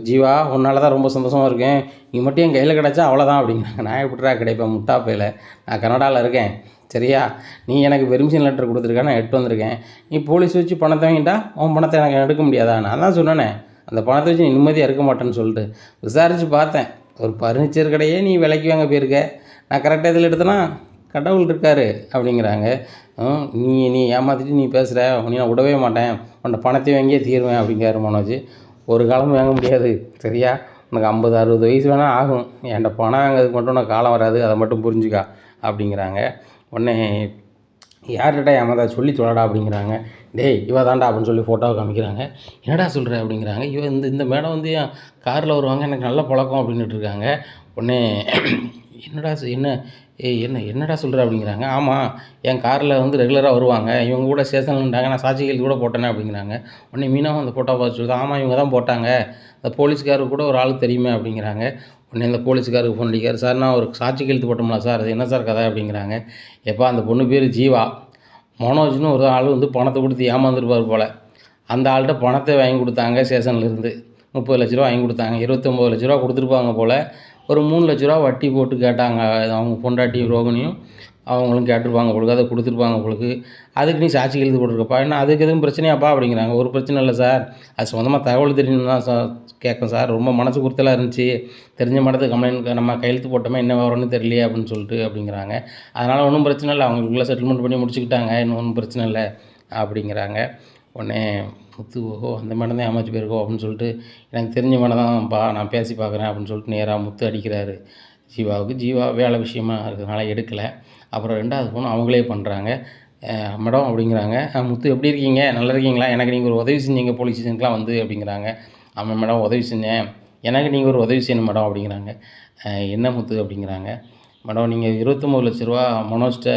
ஜீவா, உன்னால் தான் ரொம்ப சந்தோஷமாக இருக்கேன், நீ மட்டும் என் கையில் கிடச்சா அவ்வளோதான் அப்படிங்கிறாங்க. நான் எப்படிடா கிடைப்பேன் முட்டாப்பையில், நான் கனடாவில் இருக்கேன் சரியா, நீ எனக்கு பெர்மிஷன் லெட்டர் கொடுத்துருக்க, நான் எட்டு வந்திருக்கேன், நீ போலீஸ் வச்சு பணத்தை வாங்கிட்டா உன் பணத்தை எனக்கு எடுக்க முடியாதா? நான் தான் சொன்னேனே அந்த பணத்தை வச்சு நீ நிம்மதியாக இருக்க மாட்டேன்னு சொல்லிட்டு விசாரித்து பார்த்தேன். ஒரு ஃபர்னிச்சர் கடையே நீ விலைக்கு வாங்க போயிருக்க, நான் கரெக்டாக இதில் எடுத்தேன்னா கடவுள் இருக்கார் அப்படிங்கிறாங்க. நீ ஏமாற்றிட்டு நீ பேசுகிற, நீ நான் விடவே மாட்டேன், உன்னை பணத்தை வாங்கியே தீருவேன் அப்படிங்கிறாரு மனோஜ். ஒரு காலம் வாங்க முடியாது சரியா, உனக்கு 50-60 வயசு வேணால் ஆகும், என்கிட்ட பணம் வாங்கிறதுக்கு மட்டும் உனக்கு காலம் வராது, அதை மட்டும் புரிஞ்சுக்கா அப்படிங்கிறாங்க. உடனே யார்கிட்ட ஏமாதா சொல்லி சொல்லடா அப்படிங்கிறாங்க. டேய் இவ தாண்டா அப்படின்னு சொல்லி ஃபோட்டோவை காமிக்கிறாங்க. என்னடா சொல்கிற அப்படிங்கிறாங்க. இவ இந்த மேடம் வந்து என் காரில் வருவாங்க, எனக்கு நல்ல பழக்கம் அப்படின்னுட்டு இருக்காங்க. உடனே என்னடா சொல்கிற அப்படிங்கிறாங்க. ஆமாம் என் காரில் வந்து ரெகுலராக வருவாங்க, இவங்க கூட ஸ்டேஷன்லன்றாங்க, நான் சாட்சி கையெழுத்து கூட போட்டேனே அப்படிங்கிறாங்க. உடனே மீனாவும் அந்த ஃபோட்டோ பார்த்து சொல்லுது, ஆமாம் இவங்க தான் போட்டாங்க, அந்த போலீஸ்காருக்கு கூட ஒரு ஆள் தெரியுமே அப்படிங்கிறாங்க. உடனே அந்த போலீஸ்காருக்கு ஃபோன் அடிக்கார். சார் நான் ஒரு சாட்சி கையெழுத்து போட்டோம்ல சார், அது என்ன சார் கதை அப்படிங்கிறாங்க. எப்பா அந்த பொண்ணு பேர் ஜீவா, மனோஜ்னு ஒரு ஆள் வந்து பணத்தை கொடுத்து ஏமாந்துருப்பார் போல், அந்த ஆள்கிட்ட பணத்தை வாங்கி கொடுத்தாங்க, ஸ்டேஷன்லேருந்து 30 லட்ச ரூபா வாங்கி கொடுத்தாங்க, 29 லட்ச ரூபா கொடுத்துருப்பாங்க போல், ஒரு 3 லட்ச ரூபா வட்டி போட்டு கேட்டாங்க. அவங்க பொண்டாட்டி ரோகிணியும் அவங்களும் கேட்டிருப்பாங்க பொழுது, அதை கொடுத்துருப்பாங்க பொழுது, அதுக்கு நீ சாட்சி கையெழுத்து போட்டிருக்கப்பா, என்ன அதுக்கு எதுவும் பிரச்சனையாப்பா அப்படிங்கிறாங்க. ஒரு பிரச்சனை இல்லை சார், அது சொந்தமாக தகவல் தெரியணும்னு தான் சார் கேட்கும் சார், ரொம்ப மனசு குறுத்தலாக இருந்துச்சு, தெரிஞ்ச மடத்துக்கு கம்ப்ளைண்ட் நம்ம கையெழுத்து போட்டோமே என்ன வரும்னு தெரியலையே அப்படின்னு சொல்லிட்டு அப்படிங்கிறாங்க. அதனால் ஒன்றும் பிரச்சனை இல்லை, அவங்களுக்குள்ளே செட்டில்மெண்ட் பண்ணி முடிச்சுக்கிட்டாங்க, இன்னும் ஒன்றும் பிரச்சனை இல்லை அப்படிங்கிறாங்க. உடனே முத்து ஓஹோ அந்த மேடம் தான் ஏமாற்றி போயிருக்கோம் அப்படின்னு சொல்லிட்டு, எனக்கு தெரிஞ்ச மேடம் தான்ப்பா, நான் பேசி பார்க்குறேன் அப்படின்னு சொல்லிட்டு நேராக முத்து அடிக்கிறாரு ஜீவாவுக்கு. ஜீவா வேலை விஷயமா இருக்கிறதுனால எடுக்கலை. அப்புறம் 2வது ஃபோன் அவங்களே பண்ணுறாங்க. மேடம் அப்படிங்கிறாங்க. முத்து எப்படி இருக்கீங்க, நல்லா இருக்கீங்களா, எனக்கு நீங்கள் ஒரு உதவி செஞ்சீங்க போலீஸ் ஸ்டேஷனுக்குலாம் வந்து அப்படிங்கிறாங்க. ஆமாம் மேடம் உதவி செஞ்சேன், எனக்கு நீங்கள் ஒரு உதவி செய்யணும் மேடம் அப்படிங்கிறாங்க. என்ன முத்து அப்படிங்கிறாங்க. மேடம் நீங்கள் 29 லட்ச ரூபா மனோஜ்கிட்ட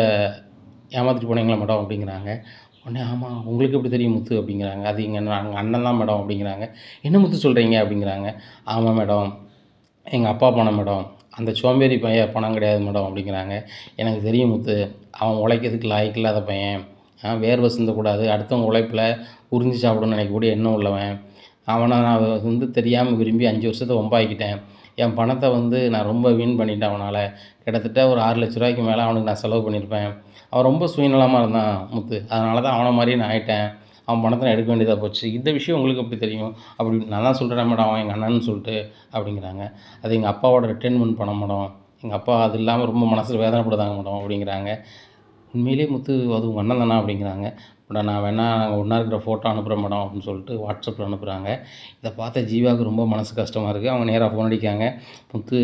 ஏமாற்றிட்டு போனீங்களா மேடம் அப்படிங்கிறாங்க. உடனே ஆமாம் உங்களுக்கு எப்படி தெரியும் முத்து அப்படிங்கிறாங்க. அது எங்கள் அண்ணன் தான் மேடம் அப்படிங்கிறாங்க. என்ன முத்து சொல்கிறீங்க அப்படிங்கிறாங்க. ஆமாம் மேடம் எங்கள் அப்பா பணம் மேடம், அந்த சோம்பேறி பையன் பணம் கிடையாது மேடம் அப்படிங்கிறாங்க. எனக்கு தெரியும் முத்து, அவன் உழைக்கிறதுக்கு லாய்க்கு இல்லாத பையன், வேர்வை சிந்தக்கூடாது, அடுத்தவங்க உழைப்பில் உறிஞ்சி சாப்பிடணும்னு நினைக்கக்கூடிய எண்ணம் உள்ளவன், அவனை நான் வந்து தெரியாமல் விரும்பி 5 வருஷத்தை வம்பாக்கிட்டேன், என் பணத்தை வந்து நான் ரொம்ப வீண் பண்ணிட்டேன், அவனால் கிட்டத்தட்ட ஒரு 6 லட்ச ரூபாய்க்கு மேலே அவனுக்கு நான் செலவு பண்ணியிருப்பேன், அவன் ரொம்ப சுயநலமாக இருந்தான் முத்து, அதனால தான் அவனை மாதிரியே நான் ஆகிட்டேன், அவன் பணத்தை நான் எடுக்க வேண்டியதாக போச்சு, இந்த விஷயம் உங்களுக்கு எப்படி தெரியும் அப்படி நான் தான் சொல்கிறேன் மேடம், அவன் எங்கள் அண்ணன்னு சொல்லிட்டு அப்படிங்கிறாங்க. அது எங்கள் அப்பாவோட ரிட்டைர்மெண்ட் பணம் மேடம், எங்கள் அப்பா அது இல்லாமல் ரொம்ப மனசில் வேதனைப்படுதாங்க மேடம் அப்படிங்கிறாங்க. உண்மையிலேயே முத்து அது உங்கள் அண்ணன் தானே அப்படிங்கிறாங்க. மேடம் நான் வேணா நாங்கள் ஒன்றா இருக்கிற ஃபோட்டோ அனுப்புகிறேன் மேடம் அப்படின்னு சொல்லிட்டு வாட்ஸ்அப்பில் அனுப்புகிறாங்க. இதை பார்த்த ஜீவாவுக்கு ரொம்ப மனசு கஷ்டமாக இருக்குது. அவங்க நேராக ஃபோன் அடிக்காங்க. முத்து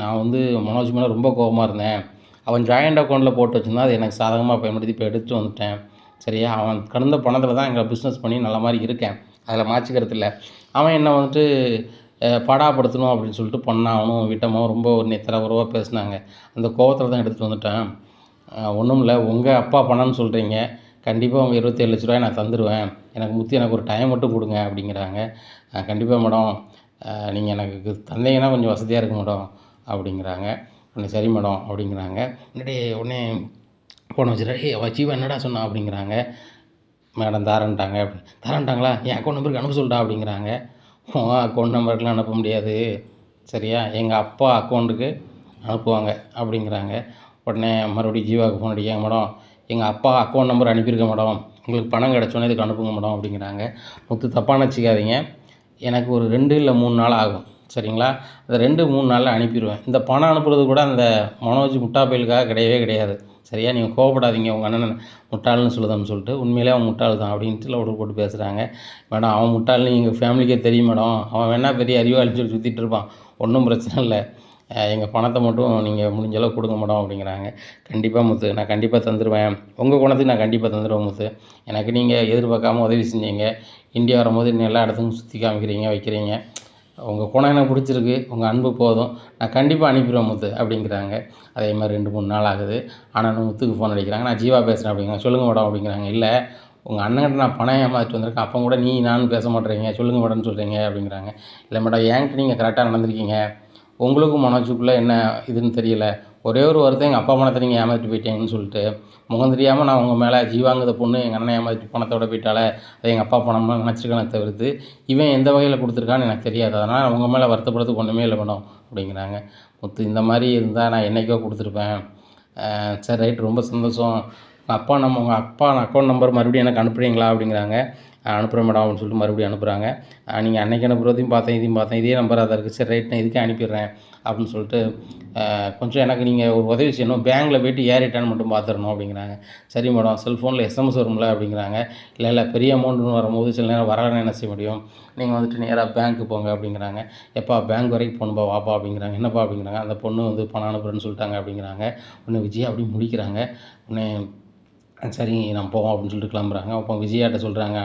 நான் வந்து மனோஜ் மேலே ரொம்ப கோபமாக இருந்தேன், அவன் ஜாயிண்ட் அக்கௌண்ட்டில் போட்டு வச்சுருந்தா அது எனக்கு சாதகமாக பயன்படுத்தி இப்போ எடுத்துகிட்டு வந்துட்டேன் சரியா, அவன் கடந்த பணத்தில் தான் எங்களை பிஸ்னஸ் பண்ணி நல்ல மாதிரி இருக்கேன், அதில் மாற்றிக்கிறது இல்லை, அவன் என்னை வந்துட்டு படாப்படுத்தணும் அப்படின்னு சொல்லிட்டு பண்ணான், அவனும் வீட்டம்மாவும் ரொம்ப தரவுறவாக பேசினாங்க, அந்த கோபத்தில் தான் எடுத்துகிட்டு வந்துட்டேன், ஒன்றும் இல்லை உங்கள் அப்பா பணம்னு சொல்கிறீங்க, கண்டிப்பாக உங்கள் 27 லட்ச ரூபாய் நான் தந்துடுவேன், எனக்கு முத்து எனக்கு ஒரு டைம் மட்டும் கொடுங்க அப்படிங்கிறாங்க. கண்டிப்பாக மேடம் நீங்கள் எனக்கு தந்தீங்கன்னா கொஞ்சம் வசதியாக இருக்கும் மேடம் அப்படிங்கிறாங்க. உடனே சரி மேடம் அப்படிங்கிறாங்க. உடனே ஃபோனை வச்சுட்டு ஜீவா என்னடா சொன்னா அப்படிங்கிறாங்க. மேடம் தரேன்ட்டாங்க தரேன்ட்டாங்களா, என் அக்கௌண்ட் நம்பருக்கு அனுப்ப சொல்லிட்டா அப்படிங்கிறாங்க. அக்கௌண்ட் நம்பருக்குலாம் அனுப்ப முடியாது சரியா, எங்கள் அப்பா அக்கௌண்ட்டுக்கு அனுப்புவாங்க அப்படிங்கிறாங்க. உடனே மறுபடியும் ஜீவாவுக்கு ஃபோன் அடிக்காங்க. மேடம் எங்கள் அப்பா அக்கௌண்ட் நம்பர் அனுப்பியிருக்கேன் மேடம், உங்களுக்கு பணம் கிடச்சோன்னே இதுக்கு அனுப்புங்க மேடம் அப்படிங்கிறாங்க. முத்து தப்பாக நினச்சிக்காதீங்க, எனக்கு ஒரு 2 இல்லை 3 நாள் ஆகும் சரிங்களா, அந்த 2-3 நாளில் அனுப்பிடுவேன், இந்த பணம் அனுப்புறது கூட அந்த மனோஜ் முட்டாப்பயலுக்காக கிடையவே கிடையாது சரியா, நீங்கள் கோவப்படாதீங்க, உங்கள் அண்ணன் முட்டாள்னு சொல்லுதான்னு சொல்லிட்டு, உண்மையிலே அவன் முட்டாள் தான் அப்படின்ட்டு லவுடர் போட்டு பேசுகிறாங்க. மேடம் அவன் முட்டாள்னு எங்கள் ஃபேமிலிக்கே தெரியும் மேடம், அவன் வேணால் பெரிய அறிவாளின்னு சொல்லி சுற்றிட்டு இருப்பான், ஒன்றும் பிரச்சனை இல்லை, எங்கள் பணத்தை மட்டும் நீங்கள் முடிஞ்ச அளவுக்கு கொடுங்க மேடம் அப்படிங்கிறாங்க. கண்டிப்பாக முத்து, நான் கண்டிப்பாக தந்துடுவேன். உங்கள் குணத்துக்கு நான் கண்டிப்பாக தந்துடுவேன் முத்து. எனக்கு நீங்கள் எதிர்பார்க்காம உதவி செஞ்சீங்க. இந்தியா வரும்போது என்னை எல்லா இடத்துக்கும் சுற்றி காமிக்கிறீங்க, வைக்கிறீங்க. உங்கள் குணம் எனக்கு பிடிச்சிருக்கு. உங்கள் அன்பு போதும். நான் கண்டிப்பாக அனுப்பிடுவேன் முத்து அப்படிங்கிறாங்க. அதே மாதிரி 2, 3 நாள் ஆகுது. ஆனாலும் முத்துக்கு ஃபோன் அடிக்கிறாங்க. நான் ஜீவா பேசுகிறேன் அப்படிங்கிறாங்க. சொல்லுங்கள் மேடம் அப்படிங்கிறாங்க. இல்லை, உங்கள் அண்ணன்கிட்ட நான் பணம் ஏமாற்றிட்டு வந்திருக்கேன். அப்போ கூட நானும் பேச மாட்டேறீங்க. சொல்லுங்கள் மேடம்னு சொல்கிறீங்க அப்படிங்கிறாங்க. இல்லை மேடம், என்கிட்ட நீங்கள் கரெக்டாக நடந்திருக்கீங்க. உங்களுக்கும் மனோஜுக்குள்ளே என்ன இதுன்னு தெரியல. ஒரே ஒரு வருத்தம், எங்கள் அப்பா பணத்தை நீங்கள் ஏமாற்றிட்டு போயிட்டீங்கன்னு சொல்லிட்டு முகம் தெரியாமல் நான் உங்கள் மேலே ஜீவாங்கிற பொண்ணு எங்கள் அண்ணனை ஏமாற்றிட்டு பணத்தோட போயிட்டாலே அது எங்கள் அப்பா பணமாக நினச்சிருக்கானே தவிர்த்து இவன் எந்த வகையில் கொடுத்துருக்கான்னு எனக்கு தெரியாது. அதனால் உங்கள் மேலே வருத்தப்படுறதுக்கு ஒன்றுமே இல்லை மேடம் அப்படிங்கிறாங்க. முத்து, இந்த மாதிரி இருந்தால் நான் என்றைக்கோ கொடுத்துருப்பேன். சரி ரைட், ரொம்ப சந்தோஷம். உங்கள் அப்பா அக்கௌண்ட் நம்பர் மறுபடியும் எனக்கு அனுப்புகிறீங்களா அப்படிங்கிறாங்க. அனுப்புகிறேன் மேடம் அப்படின்னு சொல்லிட்டு மறுபடியும் அனுப்புகிறாங்க. நீங்கள் அன்றைக்கி அனுப்புகிறதையும் பார்த்தேன், இதையும் பார்த்தேன், இதே நம்பர் அதை இருக்குது. சரி ரைட், நான் இதுக்கே அனுப்பிடுறேன் அப்படின்னு சொல்லிட்டு கொஞ்சம் எனக்கு நீங்கள் ஒரு உதவி செய்யணும். பேங்க்கில் போய்ட்டு ஏறிட்டான்னு மட்டும் பார்த்துடணும் அப்படிங்கிறாங்க. சரி மேடம், செல்ஃபோனில் எஸ்எம்எஸ் வரும்ல அப்படிங்கிறாங்க. இல்லை பெரிய அமௌண்ட்டுன்னு வரும்போது சில நேரம் வரலன்னு என்ன செய்ய முடியும், நீங்கள் வந்துட்டு நேராக பேங்க்கு போங்க அப்படிங்கிறாங்க. எப்பா பேங்க் வரைக்கும் போகணுப்பா, வாப்பா அப்படிங்கிறாங்க. என்னப்பா அப்படிங்கிறாங்க. அந்த பொண்ணு வந்து பணம் அனுப்புகிறேன்னு சொல்லிட்டாங்க அப்படிங்கிறாங்க. உடனே விஜய் அப்படி முடிக்கிறாங்க. உடனே சரி நான் போவோம் அப்படின்னு சொல்லிட்டு கிளம்புறாங்க. அப்போ விஜயாட்ட சொல்கிறாங்க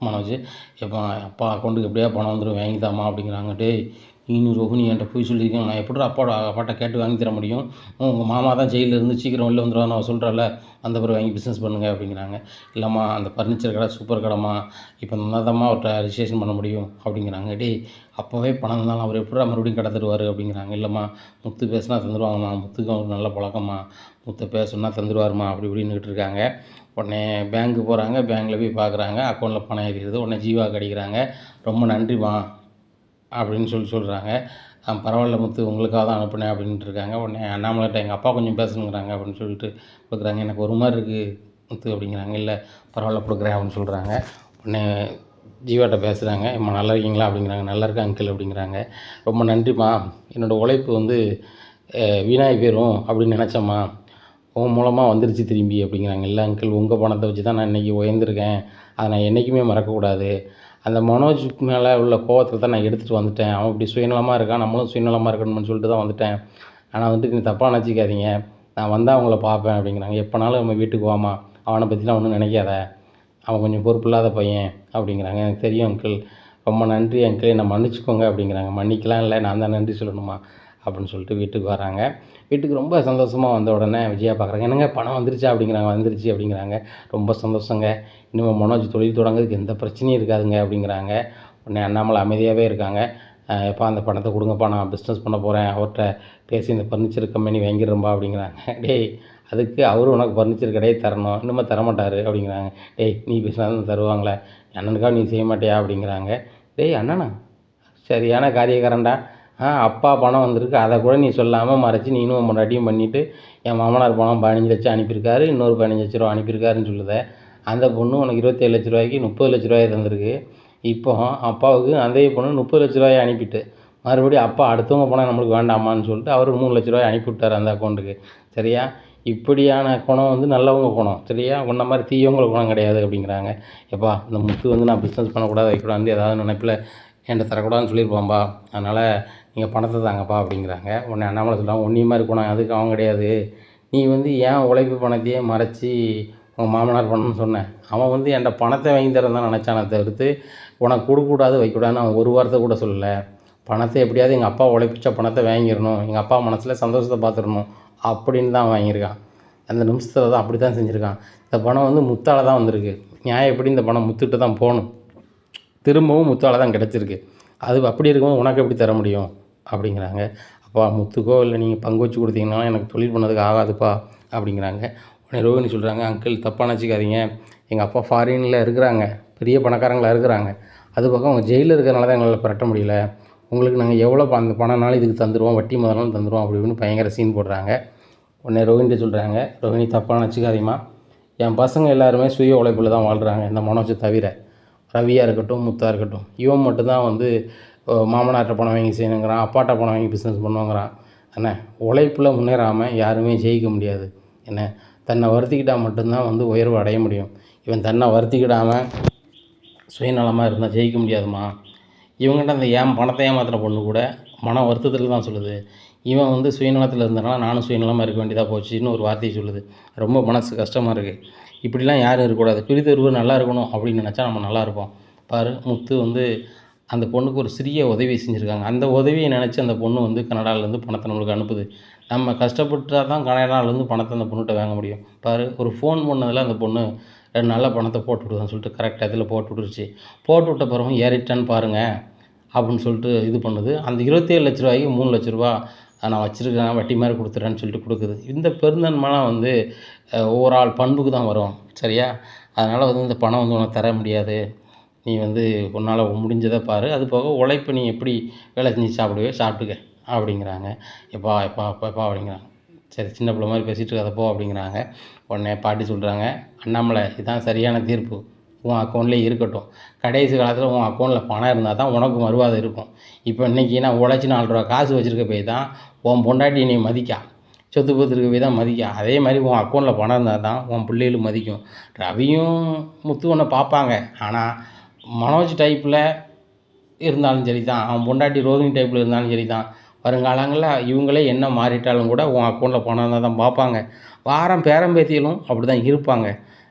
மனோஜ், எப்போ அப்பா அக்கௌண்ட்டுக்கு எப்படியா பணம் வந்துடும், வாங்கித்தாம்மா அப்படிங்கிறாங்க. டேய், நீ ரோஹினி என்கிட்ட போய் சொல்லியிருக்கேன், நான் எப்படி அப்பாட்ட கேட்டு வாங்கி தர முடியும்? உங்கள் மாமா தான் ஜெயிலில் இருந்து சீக்கிரம் வெளில வந்துடுவான்னு அவன் சொல்கிறால, அந்த பிறகு வாங்கி பிஸ்னஸ் பண்ணுங்கள் அப்படிங்கிறாங்க. இல்லைம்மா, அந்த ஃபர்னிச்சர் கடை சூப்பர் கடைம்மா, இப்போ நல்லாதாம்மா அவர்கிட்ட ரிஜிஸ்ட்ரேஷன் பண்ண முடியும் அப்படிங்கிறாங்க. டேய், அப்போவே பணம் இருந்தாலும் அவர் எப்படா மறுபடியும் கடை தருவார் அப்படிங்கிறாங்க. இல்லைம்மா, முத்து பேசுனா தந்துடுவாங்கம்மா, முத்துக்கு அவருக்கு நல்ல பழக்கம்மா, முத்தை பேசணுன்னா தந்துடுவாருமா அப்படி இப்படின்னுக்கிட்டு இருக்காங்க. உடனே பேங்க்கு போகிறாங்க. பேங்க்கில் போய் பார்க்குறாங்க, அக்கௌண்ட்டில் பணம் ஏறிடுது. உடனே ஜீவாவுக்கு அடிக்கிறாங்க. ரொம்ப நன்றிம்மா அப்படின்னு சொல்கிறாங்க. பரவாயில்ல முத்து, உங்களுக்காக தான் அனுப்புனேன் அப்படின்ட்டு இருக்காங்க. உடனே அண்ணாமலைட்ட எங்கள் அப்பா கொஞ்சம் பேசணுங்கிறாங்க அப்படின்னு சொல்லிட்டு கொடுக்குறாங்க. எனக்கு ஒரு மாதிரி இருக்குது முத்து அப்படிங்கிறாங்க. இல்லை பரவாயில்ல கொடுக்குறேன் அப்படின்னு சொல்கிறாங்க. உடனே ஜீவாட்ட பேசுகிறாங்க. அம்மா நல்லா இருக்கீங்களா அப்படிங்கிறாங்க. நல்லா இருக்கேன் அங்கிள் அப்படிங்கிறாங்க. ரொம்ப நன்றிம்மா, என்னோடய உழைப்பு வந்து வீணாகி போயிடும் அப்படின்னு நினச்சேம்மா, உன் மூலமாக வந்துருச்சு திரும்பி அப்படிங்கிறாங்க. இல்லை அங்கிள், உங்கள் பணத்தை வச்சு தான் நான் இன்றைக்கி உயர்ந்திருக்கேன், அதை நான் என்றைக்குமே மறக்கக்கூடாது. அந்த மனோஜுக்கு மேலே உள்ள கோவத்தில் தான் நான் எடுத்துகிட்டு வந்துட்டேன். அவன் இப்படி சுயநலமாக இருக்கான், நம்மளும் சுயநலமாக இருக்கணும்னு சொல்லிட்டு தான் வந்துட்டேன். ஆனால் வந்துட்டு நீ தப்பாக நினச்சிக்காதீங்க, நான் வந்தால் அவங்கள பார்ப்பேன் அப்படிங்கிறாங்க. எப்போனாலும் நம்ம வீட்டுக்கு வாமா, அவனை பற்றிலாம் ஒன்றும் நினைக்காத, அவன் கொஞ்சம் பொறுப்பில்லாத பையன் அப்படிங்கிறாங்க. எனக்கு தெரியும் அங்கிள், ரொம்ப நன்றி அங்கிள், என்னை மன்னிச்சிக்கோங்க அப்படிங்கிறாங்க. மன்னிக்கலாம் இல்லை, நான் தான் நன்றி சொல்லணுமா அப்படின்னு சொல்லிட்டு வீட்டுக்கு வராங்க. வீட்டுக்கு ரொம்ப சந்தோஷமாக வந்த உடனே விஜயா பார்க்குறாங்க. என்னங்க பணம் வந்துருச்சா அப்படிங்கிறாங்க. வந்துருச்சு அப்படிங்கிறாங்க. ரொம்ப சந்தோஷங்க, இனிமேல் மனோஜ் தொழில் தொடங்குறதுக்கு எந்த பிரச்சனையும் இருக்காதுங்க அப்படிங்கிறாங்க. உடனே அண்ணாமலை அமைதியாகவே இருக்காங்க. எப்பா அந்த பணத்தை கொடுங்கப்பா, நான் பிஸ்னஸ் பண்ண போகிறேன், அவர்கிட்ட பேசி இந்த ஃபர்னிச்சர் கம்பெனி வாங்கிடுறேன்பா அப்படிங்கிறாங்க. டேய், அதுக்கு அவரும் உனக்கு ஃபர்னிச்சர் கடையே தரணும், இன்னுமே தரமாட்டார் அப்படிங்கிறாங்க. டேய், நீ பேசினா தான் தருவாங்களே, அண்ணனுக்காக நீ செய்ய மாட்டியா அப்படிங்கிறாங்க. டேய் அண்ணனா, சரியான காரியக்காரன்டா. அப்பா பணம் வந்திருக்கு, அதை கூட நீ சொல்லாமல் மறைச்சி நீனும் உன் பொண்டாட்டியும் பண்ணிவிட்டு என் மாமனார் பணம் 15 லட்சம் அனுப்பியிருக்காரு, இன்னொரு 15 லட்ச ரூபா அனுப்பியிருக்காருன்னு சொல்லுத. அந்த பொண்ணு உனக்கு 27 லட்ச ரூபாய்க்கு 30 லட்ச ரூபாயை தந்திருக்கு. இப்போ அப்பாவுக்கு அதே பொண்ணு 30 லட்ச ரூபாயை அனுப்பிட்டு மறுபடியும் அப்பா அடுத்தவங்க பணம் நம்மளுக்கு வேண்டாமான்னு சொல்லிட்டு அவர் 3 லட்ச ரூபாய் அனுப்பிவிட்டார் அந்த அக்கௌண்ட்டுக்கு. சரியா? இப்படியான குணம் வந்து நல்லவங்க குணம். சரியா? உன்ன மாதிரி தீயவங்க குணம் கிடையாது அப்படிங்கிறாங்க. எப்பா இந்த முத்து வந்து நான் பிஸ்னஸ் பண்ணக்கூடாது, வைக்கக்கூடாது ஏதாவது நினைப்பில் என்கிட்ட தரக்கூடாதுன்னு சொல்லியிருப்பான்பா, அதனால் நீங்கள் பணத்தை தாங்கப்பா அப்படிங்கிறாங்க. உடனே அண்ணாமலை சொல்கிறாங்க, உன்னையும் மாதிரி குணம் அதுக்கு அவன் கிடையாது, நீ வந்து ஏன் உழைப்பு பணத்தையே மறைச்சி உங்கள் மாமனார் பண்ணணும்னு சொன்னேன். அவன் வந்து என்கிட்ட பணத்தை வாங்கி தரேன் தான் நினச்சானே தவிர்த்து உனக்கு கொடுக்கக்கூடாது வைக்கக்கூடாதுன்னு அவன் ஒரு வார்த்தை கூட சொல்லலை. பணத்தை எப்படியாவது எங்கள் அப்பா உழைப்பிச்ச பணத்தை வாங்கிடணும், எங்கள் அப்பா மனசில் சந்தோஷத்தை பார்த்துடணும் அப்படின்னு தான் வாங்கியிருக்கான். அந்த நிமிஷத்தில் தான் அப்படி தான் செஞ்சுருக்கான். இந்த பணம் வந்து முத்தால் தான் வந்திருக்கு. நியாயம் எப்படி இந்த பணம் முத்துக்கிட்ட தான் போகணும், திரும்பவும் முத்தால் தான் கிடச்சிருக்கு. அது அப்படி இருக்கும்போது உனக்கு எப்படி தர முடியும் அப்படிங்கிறாங்க. அப்பா முத்துக்கோ இல்லை நீங்கள் பங்கு வச்சு கொடுத்தீங்கன்னா எனக்கு தொழில் பண்ணதுக்கு ஆகாதுப்பா அப்படிங்கிறாங்க. உடனே ரோஹினி சொல்கிறாங்க, அங்கிள் தப்பாக நினச்சிக்காதீங்க, எங்கள் அப்பா ஃபாரினில் இருக்கிறாங்க, பெரிய பணக்காரங்களாக இருக்கிறாங்க, அது பக்கம் அவங்க ஜெயிலில் இருக்கிறனால தான் எங்களால் பரட்ட முடியல, உங்களுக்கு நாங்கள் எவ்வளோ அந்த பணம்னாலும் இதுக்கு தந்துடுவோம், வட்டி முதல்னாலும் தந்துடுவோம் அப்படி இப்படின்னு பயங்கர சீன் போடுறாங்க. உடனே ரோஹினிட்ட சொல்கிறாங்க, ரோஹினி தப்பாக நினச்சிக்காதீம்மா, என் பசங்க எல்லாருமே சுய உழைப்பில் தான் வாழ்கிறாங்க, இந்த மனோஜை தவிர. ரவியாக இருக்கட்டும், முத்தாக இருக்கட்டும், இவன் மட்டும்தான் வந்து மாமனார்ட்ட பணம் வாங்கி செய்யணுங்கிறான், அப்பாட்ட பணம் வாங்கி பிஸ்னஸ் பண்ணுவாங்கிறான். என்ன உழைப்பில் முன்னேறாமல் யாருமே ஜெயிக்க முடியாது. என்ன தன்னை வருத்திக்கிட்டால் மட்டும்தான் வந்து உயர்வு அடைய முடியும். இவன் தன்னை வருத்திக்கிடாமல் சுயநலமாக இருந்தால் ஜெயிக்க முடியாதுமா. இவங்ககிட்ட அந்த பணத்தை ஏமாத்தின பொண்ணு கூட மன வருத்தத்தில் தான் சொல்லுது. இவன் வந்து சுயநலத்தில் இருந்தனால நானும் சுயநலமாக இருக்க வேண்டியதாக போச்சுன்னு ஒரு வார்த்தையை சொல்லுது. ரொம்ப மனசு கஷ்டமாக இருக்குது. இப்படிலாம் யாரும் இருக்கக்கூடாது. பிரித்தொருவர் நல்லா இருக்கணும் அப்படின்னு நினச்சா நம்ம நல்லா இருப்போம். பாரு முத்து வந்து அந்த பொண்ணுக்கு ஒரு சிறிய உதவி செஞ்சுருக்காங்க. அந்த உதவியை நினச்சி அந்த பொண்ணு வந்து கனடாலேருந்து பணத்தை நம்மளுக்கு அனுப்புது. நம்ம கஷ்டப்பட்டா தான் கனடாலேருந்து பணத்தை அந்த பொண்ணுகிட்ட வாங்க முடியும். பாரு ஒரு ஃபோன் பண்ணதில் அந்த பொண்ணு 2 நாளில் பணத்தை போட்டு விடுதான்னு சொல்லிட்டு கரெக்டாக இதில் போட்டு விட்டுருச்சு. போட்டு விட்ட பிறகும் ஏறிட்டான்னு பாருங்கள் அப்படின்னு சொல்லிட்டு இது பண்ணுது. அந்த 27,00,000 ரூபாய்க்கு 3,00,000 ரூபா நான் வச்சுருக்கேன் வட்டி மாதிரி கொடுத்துட்றேன்னு சொல்லிட்டு கொடுக்குது. இந்த பெருந்தன்மைலாம் வந்து ஒவ்வொரு ஆள் பண்புக்கு தான் வரும். சரியா? அதனால் வந்து இந்த பணம் வந்து உனக்கு தர முடியாது. நீ வந்து உன்னால் முடிஞ்சதை பாரு. அது போக உழைப்பு நீ எப்படி வேலை செஞ்சு சாப்பிடுவியோ சாப்பிட்டுக்க அப்படிங்கிறாங்க. எப்பா எப்பா எப்பா எப்பா அப்படிங்கிறாங்க. சரி சின்ன பிள்ளை மாதிரி பேசிகிட்டு இருக்காத போ அப்படிங்கிறாங்க. உடனே பாட்டி சொல்கிறாங்க, அண்ணாமலை இதுதான் சரியான தீர்ப்பு. உன் அக்கௌண்ட்லேயே இருக்கட்டும். கடைசி காலத்தில் உன் அக்கௌண்ட்டில் பணம் இருந்தால் தான் உனக்கு மறுவாதை இருக்கும். இப்போ இன்றைக்கி நான் உழைச்சி 4 ரூபா காசு வச்சுருக்க போய் தான் உன் பொண்டாட்டி நீ மதிக்கா. சொத்து பத்து இருக்க போய் தான் மதிக்கா. அதே மாதிரி உன் அக்கௌண்ட்டில் பணம் இருந்தால் தான் உன் பிள்ளைகளும் மதிக்கும். ரவியும் முத்து உன்னை பார்ப்பாங்க. ஆனால் மனோஜ் டைப்பில் இருந்தாலும் சரி தான், அவன் பொண்டாட்டி ரோகிணி டைப்பில் இருந்தாலும் சரி தான், வருங்காலங்களில் இவங்களே என்ன மாறிட்டாலும் கூட உன் அக்கௌண்ட்டில் பணம் இருந்தால் தான் பார்ப்பாங்க. வாரம் பேரம்பேத்திகளும் அப்படி தான் இருப்பாங்க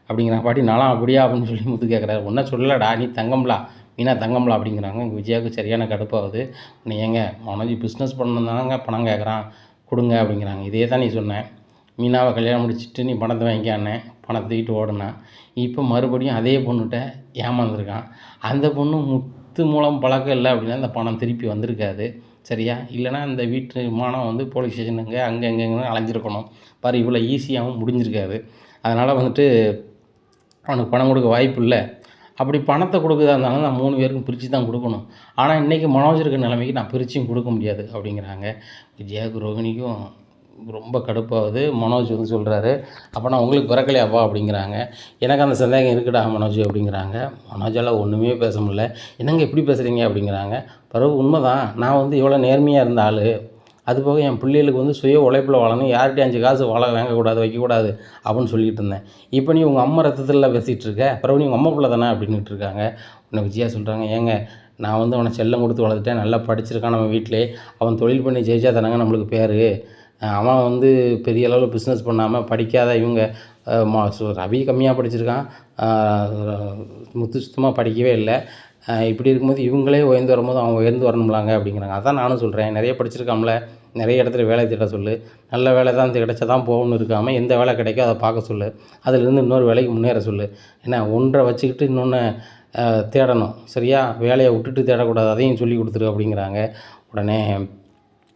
அப்படிங்கிறாங்க. பாட்டி நானும் அப்படியா அப்படின்னு சொல்லி முத்து கேட்குறாரு. ஒன்றும் சொல்லலடா நீ தங்கம்லா மீனா தங்கம்லா அப்படிங்கிறாங்க. எங்கள் விஜயாவுக்கு சரியான கடுப்பாகுது. நீ ஏங்க மனோஜ் பிஸ்னஸ் பண்ணதாங்க பணம் கேட்குறான் கொடுங்க அப்படிங்கிறாங்க. இதே தான் நீ சொன்னேன். மீனாவை கல்யாணம் முடிச்சுட்டு நீ பணத்தை வாங்கிக்கானே பணத்தை தூக்கிட்டு ஓடுனா. இப்போ மறுபடியும் அதே பொண்ணுகிட்ட ஏமாந்துருக்கான். அந்த பொண்ணு முத்து மூலம் பழக்கம் இல்லை அப்படின்னா அந்த பணம் திருப்பி வந்திருக்காது. சரியா? இல்லைனா இந்த வீட்டு மானம் வந்து போலீஸ் ஸ்டேஷனுங்க அங்கே எங்கெங்கன்னு அலைஞ்சிருக்கணும். பாரு இவ்வளோ ஈஸியாகவும் முடிஞ்சிருக்காது. அதனால் வந்துட்டு அவனுக்கு பணம் கொடுக்க வாய்ப்பு இல்லை. அப்படி பணத்தை கொடுக்குறதா இருந்தாலும் நான் 3 பேருக்கும் பிரித்து தான் கொடுக்கணும். ஆனால் இன்றைக்கி மனோஜ் இருக்கிற நிலைமைக்கு நான் பிரிச்சும் கொடுக்க முடியாது அப்படிங்கிறாங்க. விஜயாவுக்கும் ரோகிணிக்கும் ரொம்ப கடுப்பாகுது. மனோஜ் வந்து சொல்கிறாரு, அப்போனா உங்களுக்கு பிறக்கலையாப்பா அப்படிங்கிறாங்க. எனக்கு அந்த சந்தேகம் இருக்குடா மனோஜ் அப்படிங்கிறாங்க. மனோஜால் ஒன்றுமே பேச முடியல. என்னங்க எப்படி பேசுகிறீங்க அப்படிங்கிறாங்க. பிறகு உண்மை தான், நான் வந்து இவ்வளோ நேர்மையாக இருந்த ஆள். அதுபோக என் பிள்ளைகளுக்கு வந்து சுய உழைப்பில் வாழணும், யார்கிட்டையும் 5 காசு வாங்கக்கூடாது வைக்கக்கூடாது அப்படின்னு சொல்லிகிட்டு இருந்தேன். இப்போ நீ உங்கள் அம்மா ரத்தத்தில் பேசிகிட்டு இருக்க, பிறகு நீ உங்கள் அம்மா பிள்ளை தானே அப்படின்ட்டு இருக்காங்க. உன்னை விஜயா சொல்கிறாங்க, ஏங்க நான் வந்து அவனை செல்லம் கொடுத்து வளர்த்துட்டேன், நல்லா படிச்சிருக்கான் நம்ம வீட்டிலே, அவன் தொழில் பண்ணி ஜெயிச்சா தானங்க நம்மளுக்கு பேர். அவன் வந்து பெரிய அளவில் பிஸ்னஸ் பண்ணாமல் படிக்காத இவங்க ரவி கம்மியாக படிச்சிருக்கான், முத்து சுத்தமாக படிக்கவே இல்லை. இப்படி இருக்கும்போது இவங்களே உயர்ந்து வரும்போது அவன் உயர்ந்து வரணும்லாங்க அப்படிங்கிறாங்க. அதான் நானும் சொல்கிறேன், நிறைய படிச்சிருக்காமல நிறைய இடத்துல வேலை தேட சொல்லு. நல்ல வேலை தான் கிடைச்சா தான் போகணும்னு இருக்காமல் எந்த வேலை கிடைக்கோ அதை பார்க்க சொல்லு. அதிலிருந்து இன்னொரு வேலைக்கு முன்னேற சொல்லு. ஏன்னா ஒன்றை வச்சுக்கிட்டு இன்னொன்று தேடணும். சரியா? வேலையை விட்டுட்டு தேடக்கூடாது, அதையும் சொல்லி கொடுத்துரு அப்படிங்கிறாங்க. உடனே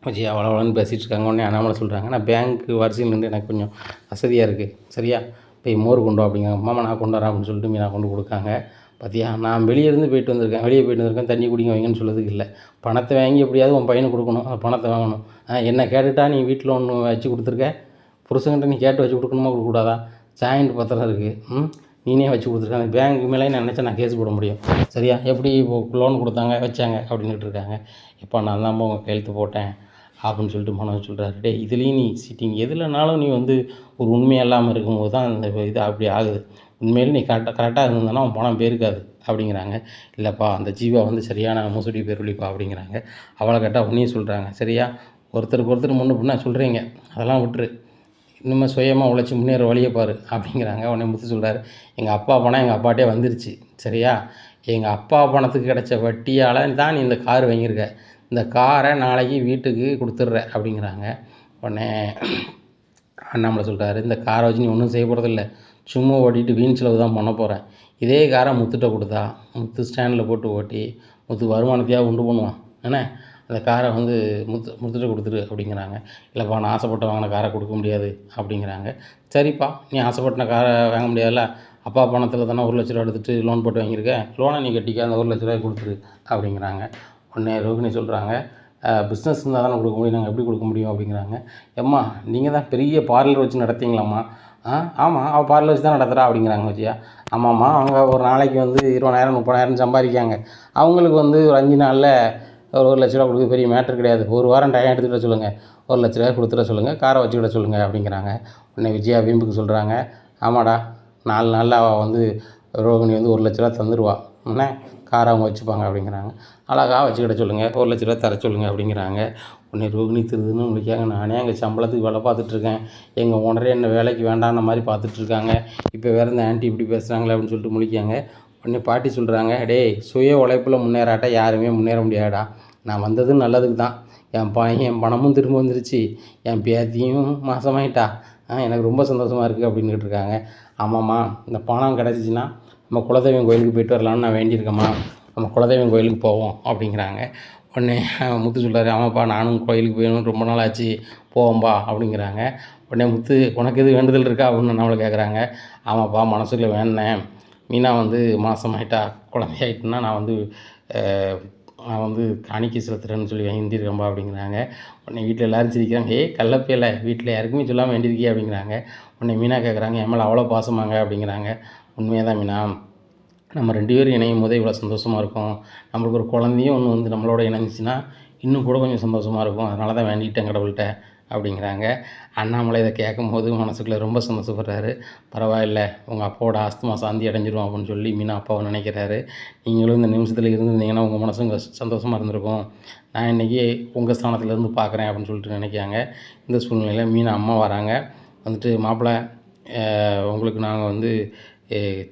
விஜயா வளவளன்னு பேசிகிட்டு இருக்காங்க. உடனே அண்ணாமலை சொல்கிறாங்க, நான் பேங்க்கு வரிசையில் நின்று எனக்கு கொஞ்சம் வசதியாக இருக்குது. சரியா? போய் மோர் கொண்டு வா அப்படிங்கிறாங்க. மாமா நான் கொண்டு வரேன் அப்படின்னு சொல்லிட்டு மீனா கொண்டு கொடுக்காங்க. பார்த்தியா, நான் வெளியே போயிட்டு வந்திருக்கேன், தண்ணி குடிங்க வைங்கன்னு சொல்கிறதுக்கு இல்லை. பணத்தை வாங்கி எப்படியாவது உன் பையனுக்கு கொடுக்கணும், அந்த பணத்தை வாங்கணும். என்ன கேட்டுட்டா நீ வீட்டில் ஒன்று வச்சு கொடுத்துருக்க, புருஷன்கிட்ட நீ கேட்டு வச்சு கொடுக்கணுமா கொடுக்கக்கூடாதா? ஜாயிண்ட் பத்திரம் இருக்குது, நீனே வச்சு கொடுத்துருக்க. அந்த பேங்க் மேலே நான் நினச்சா நான் கேஸ் போட முடியும். சரியா? எப்படி இப்போ லோன் கொடுத்தாங்க வச்சாங்க அப்படின்ட்டு இருக்காங்க. இப்போ நான் தான் உங்கள் கையெழுத்து போட்டேன் அப்படின்னு சொல்லிட்டு மனோஜ் சொல்கிறாரு. டே இதுலேயும் நீ சீட்டிங் எதுலனாலும் நீ வந்து ஒரு உண்மையாக இல்லாமல் இருக்கும்போது தான் அந்த இது அப்படி ஆகுது. உண்மையிலே நீ கரெக்டாக இருந்ததுன்னா அவன் பணம் போயிருக்காது அப்படிங்கிறாங்க. இல்லைப்பா அந்த ஜீவா வந்து சரியான மோசடி பேருளிப்பா அப்படிங்கிறாங்க. அவளை கேட்டால் உன்னையும் சொல்கிறாங்க. சரியா? ஒருத்தருக்கு ஒருத்தர் முன்ன பின்னா சொல்கிறீங்க, அதெல்லாம் விட்டுரு. இன்னுமே சுயமாக உழைச்சி முன்னேற வழியை பாரு அப்படிங்கிறாங்க. உடனே முத்து சொல்கிறாரு, எங்கள் அப்பா பணம் எங்கள் அப்பாட்டே வந்துருச்சு. சரியா? எங்கள் அப்பா பணத்துக்கு கிடைச்ச வட்டியால் தான் நீ இந்த கார் வாங்கியிருக்க. இந்த காரை நாளைக்கு வீட்டுக்கு கொடுத்துட்ற அப்படிங்கிறாங்க. உடனே அண்ணாமலை சொல்கிறாரு, இந்த காரை வச்சு நீ ஒன்றும் செய்ய போகிறதில்ல, சும்மா ஓட்டிட்டு வீண் செலவு தான் பண்ண போகிறேன். இதே காரை முத்துட்ட கொடுத்தா முத்து ஸ்டாண்டில் போட்டு ஓட்டி முத்து வருமானத்தையாக உண்டு பண்ணுவான். ஏன்னா அந்த காரை வந்து முத்துட்ட கொடுத்துரு அப்படிங்கிறாங்க. இல்லைப்பா நான் ஆசைப்பட்டு வாங்கின காரை கொடுக்க முடியாது அப்படிங்கிறாங்க. சரிப்பா நீ ஆசைப்பட்ட காரை வாங்க முடியாதுல்ல, அப்பா பணத்தில் தானே 1,00,000 ரூபா எடுத்துகிட்டு லோன் போட்டு வாங்கியிருக்க, லோனை நீ கட்டிக்க, அந்த 1,00,000 ரூபாய் கொடுத்துரு அப்படிங்கிறாங்க. உடனே ரோகிணி சொல்கிறாங்க, பிஸ்னஸ் இருந்தால் தானே கொடுக்க முடியும், நாங்கள் எப்படி கொடுக்க முடியும் அப்படிங்கிறாங்க. எம்மா நீங்கள் தான் பெரிய பார்லர் வச்சு நடத்திங்களாம்மா? ஆமாம் அவள் பார்லர் வச்சு தான் நடத்துகிறா அப்படிங்கிறாங்க விஜயா. ஆமாம்மா அவங்க ஒரு நாளைக்கு வந்து 20,000 30,000 சம்பாதிக்காங்க. அவங்களுக்கு வந்து ஒரு 5 நாளில் ஒரு 1,00,000 ரூபா கொடுக்க பெரிய மேட்ரு கிடையாது. ஒரு வாரம் டைம் எடுத்துக்கிட்ட சொல்லுங்கள், 1,00,000 ரூபாய் கொடுத்துட சொல்லுங்கள், காரை வச்சுக்கிட சொல்லுங்கள் அப்படிங்கிறாங்க. உடனே விஜயா வீம்புக்கு சொல்கிறாங்க, ஆமாடா 4 நாளில் அவள் வந்து ரோகிணி வந்து 1,00,000 ரூபா தந்துடுவா. என்ன கார் அவங்க வச்சுப்பாங்க அப்படிங்கிறாங்க. அழகா வச்சுக்கிட சொல்லுங்கள், 1,00,000 தர சொல்லுங்கள் அப்படிங்கிறாங்க. உடனே ரோகிணி திருதுன்னு முழிக்காங்க. நானே அங்கே சம்பளத்துக்கு வேலை பார்த்துட்ருக்கேன், எங்கள் ஓனரே என்னை வேலைக்கு வேண்டான்ன மாதிரி பார்த்துட்ருக்காங்க, இப்போ வேறு இந்த ஆண்டி இப்படி பேசுகிறாங்களே அப்படின்னு சொல்லிட்டு முழிக்காங்க. உடனே பாட்டி சொல்கிறாங்க, டேய் சுய உழைப்பில் முன்னேறாட்டா யாருமே முன்னேற முடியாடா. நான் வந்தது நல்லதுக்கு தான். என் பணமும் திரும்ப வந்துருச்சு, என் பேத்தியும் மாசமாயிட்டா, எனக்கு ரொம்ப சந்தோஷமாக இருக்குது அப்படின்னுட்டு இருக்காங்க. ஆமாம்மா, இந்த பணம் கிடச்சிச்சின்னா நம்ம குலதெய்வம் கோயிலுக்கு போயிட்டு வரலான்னு நான் வேண்டியிருக்கேம்மா, நம்ம குலதெய்வம் கோயிலுக்கு போவோம் அப்படிங்கிறாங்க. உடனே முத்து சொல்கிறாரு, ஆமாப்பா நானும் கோயிலுக்கு போயணும் ரொம்ப நாள் ஆச்சு, போவோம்பா அப்படிங்கிறாங்க. உடனே முத்து, உனக்கு எது வேண்டுதல் இருக்கா அப்படின்னு நம்மளை கேட்குறாங்க. ஆமாப்பா மனசுக்குள்ளே வேண்டினேன், மீனா வந்து மாதமாயிட்டா, குழந்தையாயிட்டுன்னா நான் வந்து காணிக்கை செலுத்துறேன்னு சொல்லி வேண்டியிருக்கேன்பா அப்படிங்கிறாங்க. உடனே வீட்டில் எல்லோரும் சிரிக்கிறாங்க. ஏய் கள்ளப்பையில, வீட்டில் யாருக்குமே சொல்லாமல் வேண்டியிருக்கியே அப்படிங்கிறாங்க. உடனே மீனா கேட்குறாங்க, என் மேலே அவ்வளோ பாசமாங்க அப்படிங்கிறாங்க. உண்மையாக தான் மீனா, நம்ம 2 பேரும் இணையும் போதே இவ்வளோ சந்தோஷமாக இருக்கும், நம்மளுக்கு ஒரு குழந்தையும் ஒன்று வந்து நம்மளோட இணைஞ்சிச்சின்னா இன்னும் கூட கொஞ்சம் சந்தோஷமாக இருக்கும், அதனால தான் வேண்டிக்கிட்டேன் கடவுள்கிட்ட அப்படிங்கிறாங்க. அண்ணாமலை இதை கேட்கும்போது மனசுக்குள்ளே ரொம்ப சந்தோஷப்படுறாரு. பரவாயில்ல, உங்கள் அப்பாவோட ஆஸ்துமா சாந்தி அடைஞ்சிரும் அப்படின்னு சொல்லி மீனா அப்பாவை நினைக்கிறாரு. நீங்களும் இந்த நிமிஷத்தில் இருந்திருந்தீங்கன்னா உங்கள் மனசும் சந்தோஷமாக இருந்திருக்கும், நான் இன்றைக்கி உங்கள் ஸ்தானத்துலேருந்து பார்க்குறேன் அப்படின்னு சொல்லிட்டு நினைக்காங்க. இந்த சூழ்நிலையில் மீனா அம்மா வராங்க. வந்துட்டு, மாப்பிள்ளை உங்களுக்கு நாங்கள் வந்து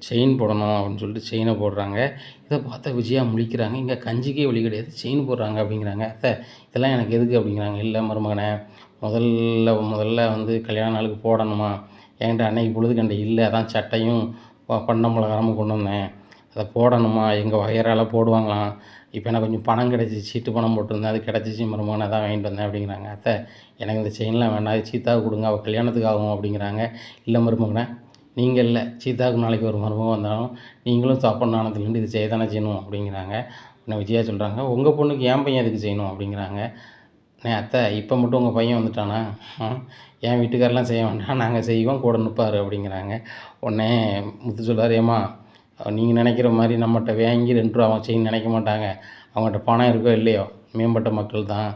செயின் போடணும் அப்படின்னு சொல்லிட்டு செயினை போடுறாங்க. இதை பார்த்தா விஜயா முழிக்கிறாங்க. இங்கே கஞ்சிக்கே வழி கிடையாது, செயின் போடுறாங்க அப்படிங்கிறாங்க. அத்தை இதெல்லாம் எனக்கு எதுக்கு அப்படிங்கிறாங்க. இல்லை மருமகனே, முதல்ல வந்து கல்யாண நாளுக்கு போடணுமா, என்கிட்ட அன்னைக்கு பொழுது கண்ட இல்லை, அதான் சட்டையும் பண்டம் பலகாரமும் கொண்டு வந்தேன், அதை போடணுமா, எங்கள் வகையறால் போடுவாங்களாம், இப்போ எனக்கு கொஞ்சம் பணம் கிடச்சிச்சு, சீட்டு பணம் போட்டிருந்தேன், அது கிடச்சிச்சு மருமகனை தான் வாங்கிட்டு வந்தேன் அப்படிங்கிறாங்க. அத்தை எனக்கு இந்த செயின்லாம் வேண்டாம், அது சீத்தாவுக்கு கொடுங்க, அவள் கல்யாணத்துக்கு ஆகும் அப்படிங்கிறாங்க. இல்லை மருமகனே, நீங்கள் இல்லை, சீதாவுக்கு நாளைக்கு ஒரு மருமகம் வந்தாலும் நீங்களும் சாப்பாடு நாணத்துலேருந்து இது செய்ய தானே செய்யணும் அப்படிங்கிறாங்க. உடனே விஜயா சொல்கிறாங்க, உங்கள் பொண்ணுக்கு என் பையன் எதுக்கு செய்யணும் அப்படிங்கிறாங்க. அத்தை இப்போ மட்டும் உங்கள் பையன் வந்துட்டானா, என் வீட்டுக்காரெலாம் செய்ய வேண்டாம், நாங்கள் செய்வோம், கூட நிற்பார் அப்படிங்கிறாங்க. உடனே முத்து சொல்கிறார், ஏம்மா நீங்கள் நினைக்கிற மாதிரி நம்மகிட்ட வாங்கி 2 ரூபா அவன் செய்யணும்னு நினைக்க மாட்டாங்க, அவங்ககிட்ட பணம் இருக்கோ இல்லையோ மேம்பட்ட மக்கள் தான்,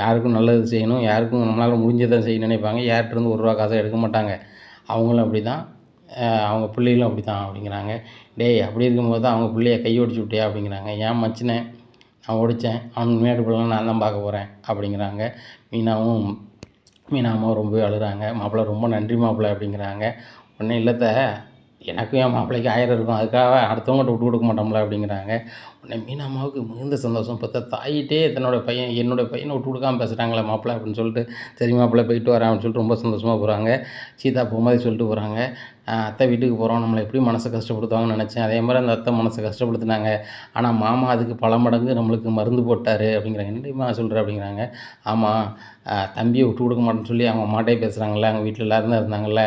யாருக்கும் நல்லது செய்யணும், யாருக்கும் நம்மளால் முடிஞ்சதை செய்யணும்னு நினைப்பாங்க, யார்கிட்டருந்து 1 ரூபா காசை எடுக்க மாட்டாங்க, அவங்களும் அப்படி தான், அவங்க பிள்ளைகளும் அப்படி தான் அப்படிங்கிறாங்க. டேய் அப்படி இருக்கும்போது தான் அவங்க பிள்ளைய கை ஒடிச்சு விட்டியா அப்படிங்கிறாங்க. ஏன் மச்சினேன், நான் ஒடித்தேன், அவனுக்கு மேடு பிள்ளைலாம் நான் தான் பார்க்க போகிறேன் அப்படிங்கிறாங்க. மீனா அம்மாவும் ரொம்பவே அழுகிறாங்க. மாப்பிள்ளை ரொம்ப நன்றி மாப்பிள்ளை அப்படிங்கிறாங்க. உடனே இல்லைத்த, எனக்கும் என் மாப்பிள்ளைக்கு 1000 இருக்கும், அதுக்காக அடுத்தவங்கள்ட்ட விட்டு கொடுக்க மாட்டோம்ல அப்படிங்கிறாங்க. உடனே மீனா அம்மாவுக்கு மிகுந்த சந்தோஷம். இப்போ தாயிட்டே என்னோடய பையனை விட்டு கொடுக்காமல் பேசுகிறாங்களே மாப்பிள்ளை அப்படின்னு சொல்லிட்டு, சரி மாப்பிள்ளை போயிட்டு வரேன் அப்படின்னு சொல்லிட்டு ரொம்ப சந்தோஷமாக போகிறாங்க. சீதா போகும்போது சொல்லிட்டு போகிறாங்க, அத்தை வீட்டுக்கு போகிறோம், நம்மளை எப்படி மனசை கஷ்டப்படுத்துவாங்கன்னு நினச்சேன், அதே மாதிரி அந்த அத்தை மனசை கஷ்டப்படுத்துனாங்க, ஆனால் மாமா அதுக்கு பல மடங்கு நம்மளுக்கு மருந்து போட்டார் அப்படிங்கிறாங்க. என்னடிமா சொல்கிற அப்படிங்கிறாங்க. ஆமாம், தம்பியை விட்டு கொடுக்க மாட்டேன்னு சொல்லி அவங்க அம்மாட்டே பேசுகிறாங்கல்ல, அவங்க வீட்டில் எல்லோரும் தான் இருந்தாங்கல்ல,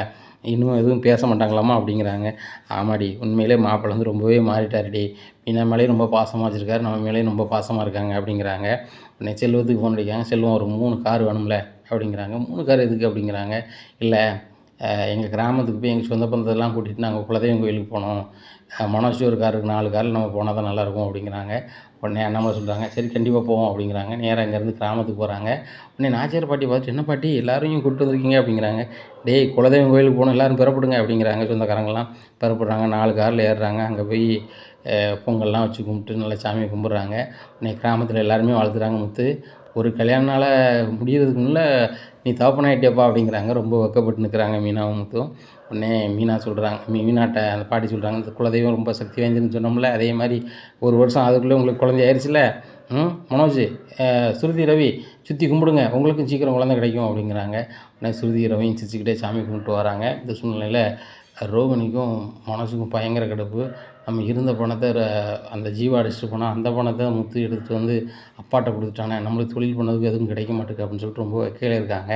இன்னும் எதுவும் பேச மாட்டாங்களாம்மா அப்படிங்கிறாங்க. ஆமாடி, உண்மையிலே மாப்பிள்ளை வந்து ரொம்பவே மாறிட்டாருடி, மீனா மேலேயும் ரொம்ப பாசமாக வச்சுருக்காரு, நம்ம மேலேயும் ரொம்ப பாசமாக இருக்காங்க அப்படிங்கிறாங்க. உடனே செல்வத்துக்கு ஃபோன் அடிக்காங்க. செல்வம் ஒரு 3 கார் வேணும்ல அப்படிங்கிறாங்க. 3 கார் எதுக்கு அப்படிங்கிறாங்க. இல்லை, எங்கள் கிராமத்துக்கு போய் எங்கள் சொந்த பந்தத்தெல்லாம் கூட்டிகிட்டு நாங்கள் குலதெய்வம் கோயிலுக்கு போனோம், மனோஜ் ஒரு கார் இருக்குது, 4 காரில் நம்ம போனால் தான் நல்லாயிருக்கும் அப்படிங்கிறாங்க. உடனே அண்ணாமலை சொல்கிறாங்க, சரி கண்டிப்பாக போவோம் அப்படிங்கிறாங்க. நேராக இங்கேருந்து கிராமத்துக்கு போகிறாங்க. உடனே நாச்சியார் பாட்டி பார்த்துட்டு, என்ன பாட்டி எல்லாரையும் கூப்பிட்டு வந்திருக்கீங்க அப்படிங்கிறாங்க. டேய் குலதெய்வம் கோயிலுக்கு போகணும், எல்லோரும் பெறப்படுங்க அப்படிங்கிறாங்க. சொந்தக்காரங்களாம் பெறப்படுறாங்க. 4 காரில் ஏறுறாங்க. அங்கே போய் பொங்கல்லாம் வச்சு கும்பிட்டு நல்லா சாமியை கும்பிட்றாங்க. உடனே கிராமத்தில் எல்லாருமே வாழ்த்துறாங்க. முத்து, ஒரு கல்யாண நாளை முடிகிறதுக்கு முன்னே நீ தகப்பனாயிட்டியப்பா அப்படிங்கிறாங்க. ரொம்ப வெக்கப்பட்டு நிற்கிறாங்க மீனாவும் முத்துவும். உடனே மீனா சொல்கிறாங்க, மீனாட்ட அந்த பாட்டி சொல்கிறாங்க, இந்த குலதெய்வம் ரொம்ப சக்தி வாய்ந்ததுன்னு சொன்னோம்ல, அதே மாதிரி 1 வருஷம் அதுக்குள்ளே உங்களுக்கு குழந்தை ஆயிடுச்சுல, மனோஜ், ஸ்ருதி, ரவி சுற்றி கும்பிடுங்க, உங்களுக்கும் சீக்கிரம் குழந்தை கிடைக்கும் அப்படிங்கிறாங்க. உடனே ஸ்ருதி ரவியும் சிரிச்சுக்கிட்டே சாமி கும்பிட்டு வராங்க. இந்த சூழ்நிலையில் ரோகிணிக்கும் மனோஜுக்கும் பயங்கர கடுப்பு. நம்ம இருந்த பணத்தை அந்த ஜீவா அடிச்சுட்டு போனால், அந்த பணத்தை முத்து எடுத்துகிட்டு வந்து அப்பாட்ட கொடுத்துட்டானே, நம்மளுக்கு தொழில் பண்ணதுக்கு எதுவும் கிடைக்க மாட்டேங்குது அப்படின்னு சொல்லிட்டு ரொம்ப வெக்கையில் இருக்காங்க.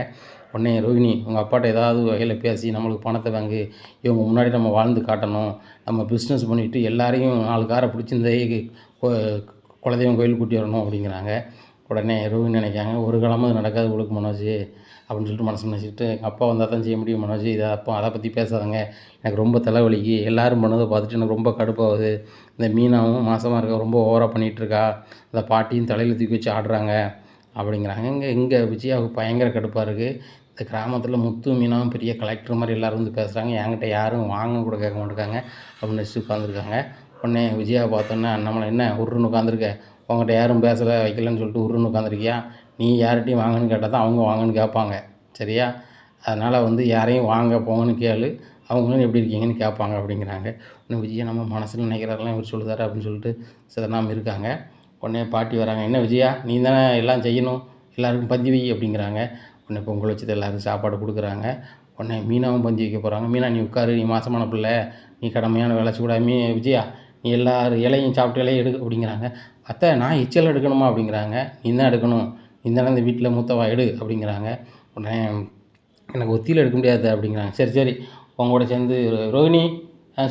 உடனே ரோகிணி, உங்கள் அப்பாட்ட ஏதாவது வகையில் பேசி நம்மளுக்கு பணத்தை வாங்கி இவங்க முன்னாடி நம்ம வாழ்ந்து காட்டணும், நம்ம பிஸ்னஸ் பண்ணிவிட்டு எல்லாரையும் 4 காரை பிடிச்சி இந்த குலதெய்வம் கோயில் கூட்டி வரணும் அப்படிங்கிறாங்க. உடனே ரோகிணி நினைக்காங்க, ஒரு காலமும் அது நடக்காது உங்களுக்கு மனோஜ் அப்படின்னு சொல்லிட்டு மனசு நினச்சிக்கிட்டு, எங்கள் அப்பா வந்தால் தான் செய்ய முடியும் மனோஜ், இதை அப்போ அதை பற்றி பேசாதங்க, எனக்கு ரொம்ப தலைவலிக்கு, எல்லோரும் பண்ணதை பார்த்துட்டு எனக்கு ரொம்ப கடுப்பாகுது, இந்த மீனாவும் மாசமாக இருக்க ரொம்ப ஓவராக பண்ணிகிட்ருக்கா, அந்த பாட்டியும் தலையில் தூக்கி வச்சு ஆடுறாங்க அப்படிங்கிறாங்க. இங்கே விஜயாவுக்கு பயங்கர கடுப்பாக இருக்குது. இந்த கிராமத்தில் முத்து மீனாவும் பெரிய கலெக்டர் மாதிரி எல்லோரும் வந்து பேசுகிறாங்க. என்கிட்ட யாரும் வாங்கன்னு கூட கேட்க மாட்டேங்காங்க அப்படின்னு நினச்சிட்டு உட்காந்துருக்காங்க. உடனே விஜயா பார்த்தோன்னே, அண்ணாமலை என்ன உருன்னு உட்காந்துருக்க, உங்கள்கிட்ட யாரும் பேசலை வைக்கலன்னு சொல்லிட்டு உருன்னு உட்காந்துருக்கியா, நீ யார்கிட்டையும் வாங்கன்னு கேட்டால் தான் அவங்க வாங்கன்னு கேட்பாங்க, சரியா? அதனால் வந்து யாரையும் வாங்க போங்கன்னு கேளு, அவங்களும் எப்படி இருக்கீங்கன்னு கேட்பாங்க அப்படிங்கிறாங்க. உடனே விஜயா நம்ம மனசில் நினைக்கிறதெல்லாம் இவர் சொல்லுதாரு அப்படின்னு சொல்லிட்டு சிதறாமல் இருக்காங்க. உடனே பாட்டி வராங்க. என்ன விஜயா, நீ தானே எல்லாம் செய்யணும், எல்லாருக்கும் பந்தி வை அப்படிங்கிறாங்க. உடனே பொங்கல் வச்சுட்டு எல்லாருக்கும் சாப்பாடு கொடுக்குறாங்க. உடனே மீனாவும் பந்தி வைக்க போகிறாங்க. மீனா நீ உட்காரு, நீ மாசமான பிள்ளை, நீ கடமையான வேலை செய்யக்கூடாது. விஜயா நீ எல்லாரும் இலையும் சாப்பிட்டு இலையும் எடு அப்படிங்கிறாங்க. அத்தை நான் எச்சல் எடுக்கணுமா அப்படிங்கிறாங்க. நீ தான் எடுக்கணும், நீ தானே இந்த வீட்டில் மூத்தவா, எடு அப்படிங்கிறாங்க. உடனே எனக்கு ஒத்தியில் எடுக்க முடியாது அப்படிங்கிறாங்க. சரி சரி உங்களோட சேர்ந்து ரோஹிணி,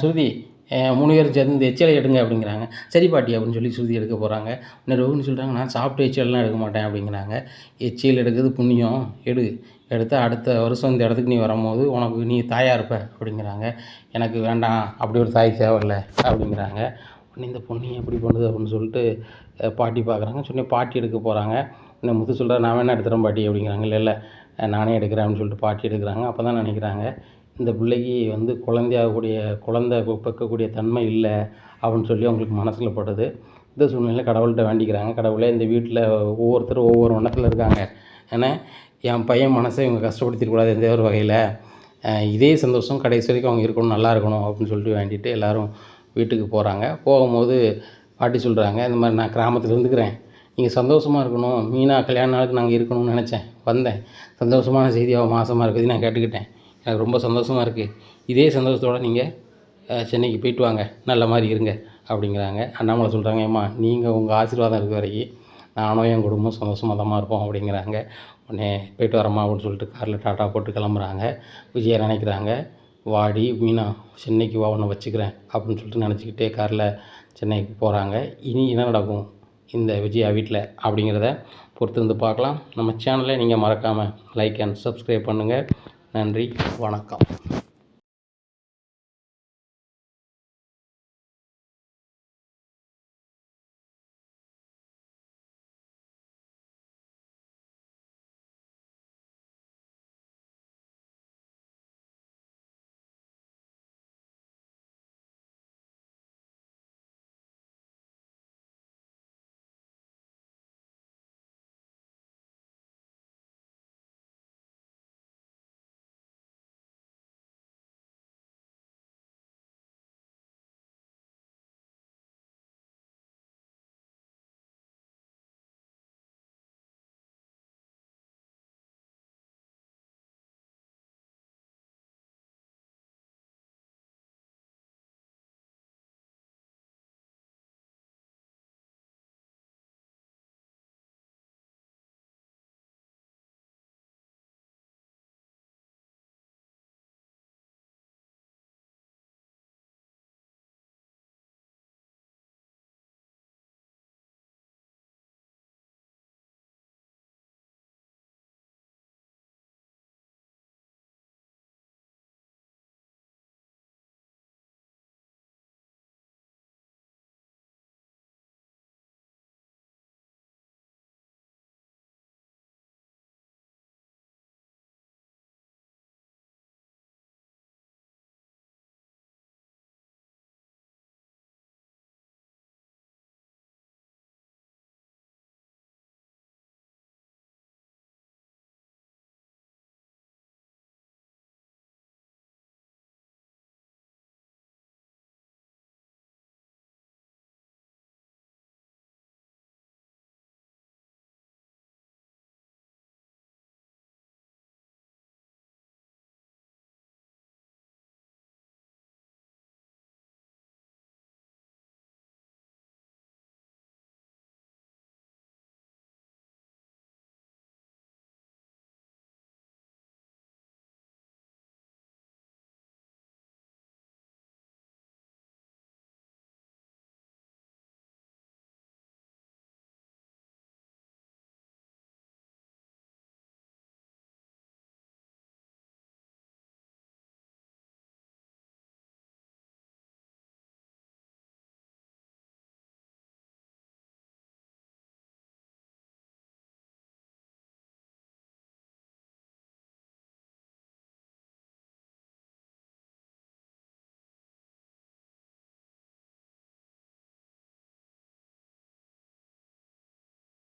ஸ்ருதி 3 பேரும் சேர்ந்து இந்த எச்சிலை எடுங்க அப்படிங்கிறாங்க. சரி பாட்டி அப்படின்னு சொல்லி ஸ்ருதி எடுக்க போகிறாங்க. உடனே ரோஹிணி சொல்கிறாங்க, நான் சாப்பிட்டு எச்சிலெலாம் எடுக்க மாட்டேன் அப்படிங்கிறாங்க. எச்சில் எடுக்கிறது புண்ணியம், எடுத்து அடுத்த வருஷம் இந்த இடத்துக்கு நீ வரும்போது உனக்கு நீ தாயாக இருப்ப அப்படிங்கிறாங்க. எனக்கு வேண்டாம், அப்படி ஒரு தாய் தேவையில்லை அப்படிங்கிறாங்க. உடனே இந்த பொண்ணு எப்படி பண்ணுது அப்படின்னு சொல்லிட்டு பாட்டி பார்க்குறாங்க. சொன்னே பாட்டி எடுக்க போகிறாங்க. உடனே முத்து சொல்கிறார், நான் வேணா எடுத்துகிறேன் பாட்டி அப்படிங்கிறாங்க. இல்லை இல்லை நானே எடுக்கிறேன் அப்படின்னு சொல்லிட்டு பாட்டி எடுக்கிறாங்க. அப்போ தான் நினைக்கிறாங்க, இந்த பிள்ளைக்கு வந்து குழந்தை பெக்கக்கூடிய தன்மை இல்லை அப்படின்னு சொல்லி அவங்களுக்கு மனசில் படுது. இந்த சூழ்நிலையில் கடவுள்கிட்ட வேண்டிக்கிறாங்க. கடவுளே இந்த வீட்டில் ஒவ்வொருத்தரும் ஒவ்வொரு எண்ணத்தில் இருக்காங்க, ஏன்னா என் பையன் மனசை இவங்க கஷ்டப்படுத்திடக்கூடாது எந்த ஒரு வகையில், இதே சந்தோஷம் கடைசி வரைக்கும் அவங்க இருக்கணும், நல்லா இருக்கணும் அப்படின்னு சொல்லிட்டு வேண்டிட்டு எல்லோரும் வீட்டுக்கு போகிறாங்க. போகும்போது பாட்டி சொல்கிறாங்க, இந்த மாதிரி நான் கிராமத்தில் இருந்துக்கிறேன், நீங்கள் சந்தோஷமாக இருக்கணும், மீனா கல்யாண நாளுக்கு நாங்கள் இருக்கணும்னு நினச்சேன், வந்தேன், சந்தோஷமான செய்தி அவள் மாசமாக இருக்குது நான் கேட்டுக்கிட்டேன், எனக்கு ரொம்ப சந்தோஷமாக இருக்குது, இதே சந்தோஷத்தோடு நீங்கள் சென்னைக்கு போயிட்டு வாங்க, நல்ல மாதிரி இருங்க அப்படிங்கிறாங்க. அண்ணாமலை சொல்கிறாங்க, ஏம்மா நீங்கள் உங்கள் ஆசீர்வாதம் இருக்க வரைக்கும் நானும் என் குடும்பம் சந்தோஷமாக தான் இருப்போம் அப்படிங்கிறாங்க. உடனே போய்ட்டு வரம்மா அப்படின்னு சொல்லிட்டு காரில் டாட்டா போட்டு கிளம்புறாங்க. விஜயா நினைக்கிறாங்க, வாடி மீனா சென்னைக்கு வா உன்னை வச்சுக்கிறேன் அப்படின்னு சொல்லிட்டு நினச்சிக்கிட்டே காரில் சென்னைக்கு போகிறாங்க. இனி என்ன நடக்கும் இந்த விஜயா வீட்டில் அப்படிங்கிறத பொறுத்திருந்து பார்க்கலாம். நம்ம சேனலை நீங்கள் மறக்காமல் லைக் அண்ட் சப்ஸ்கிரைப் பண்ணுங்கள். நன்றி, வணக்கம்.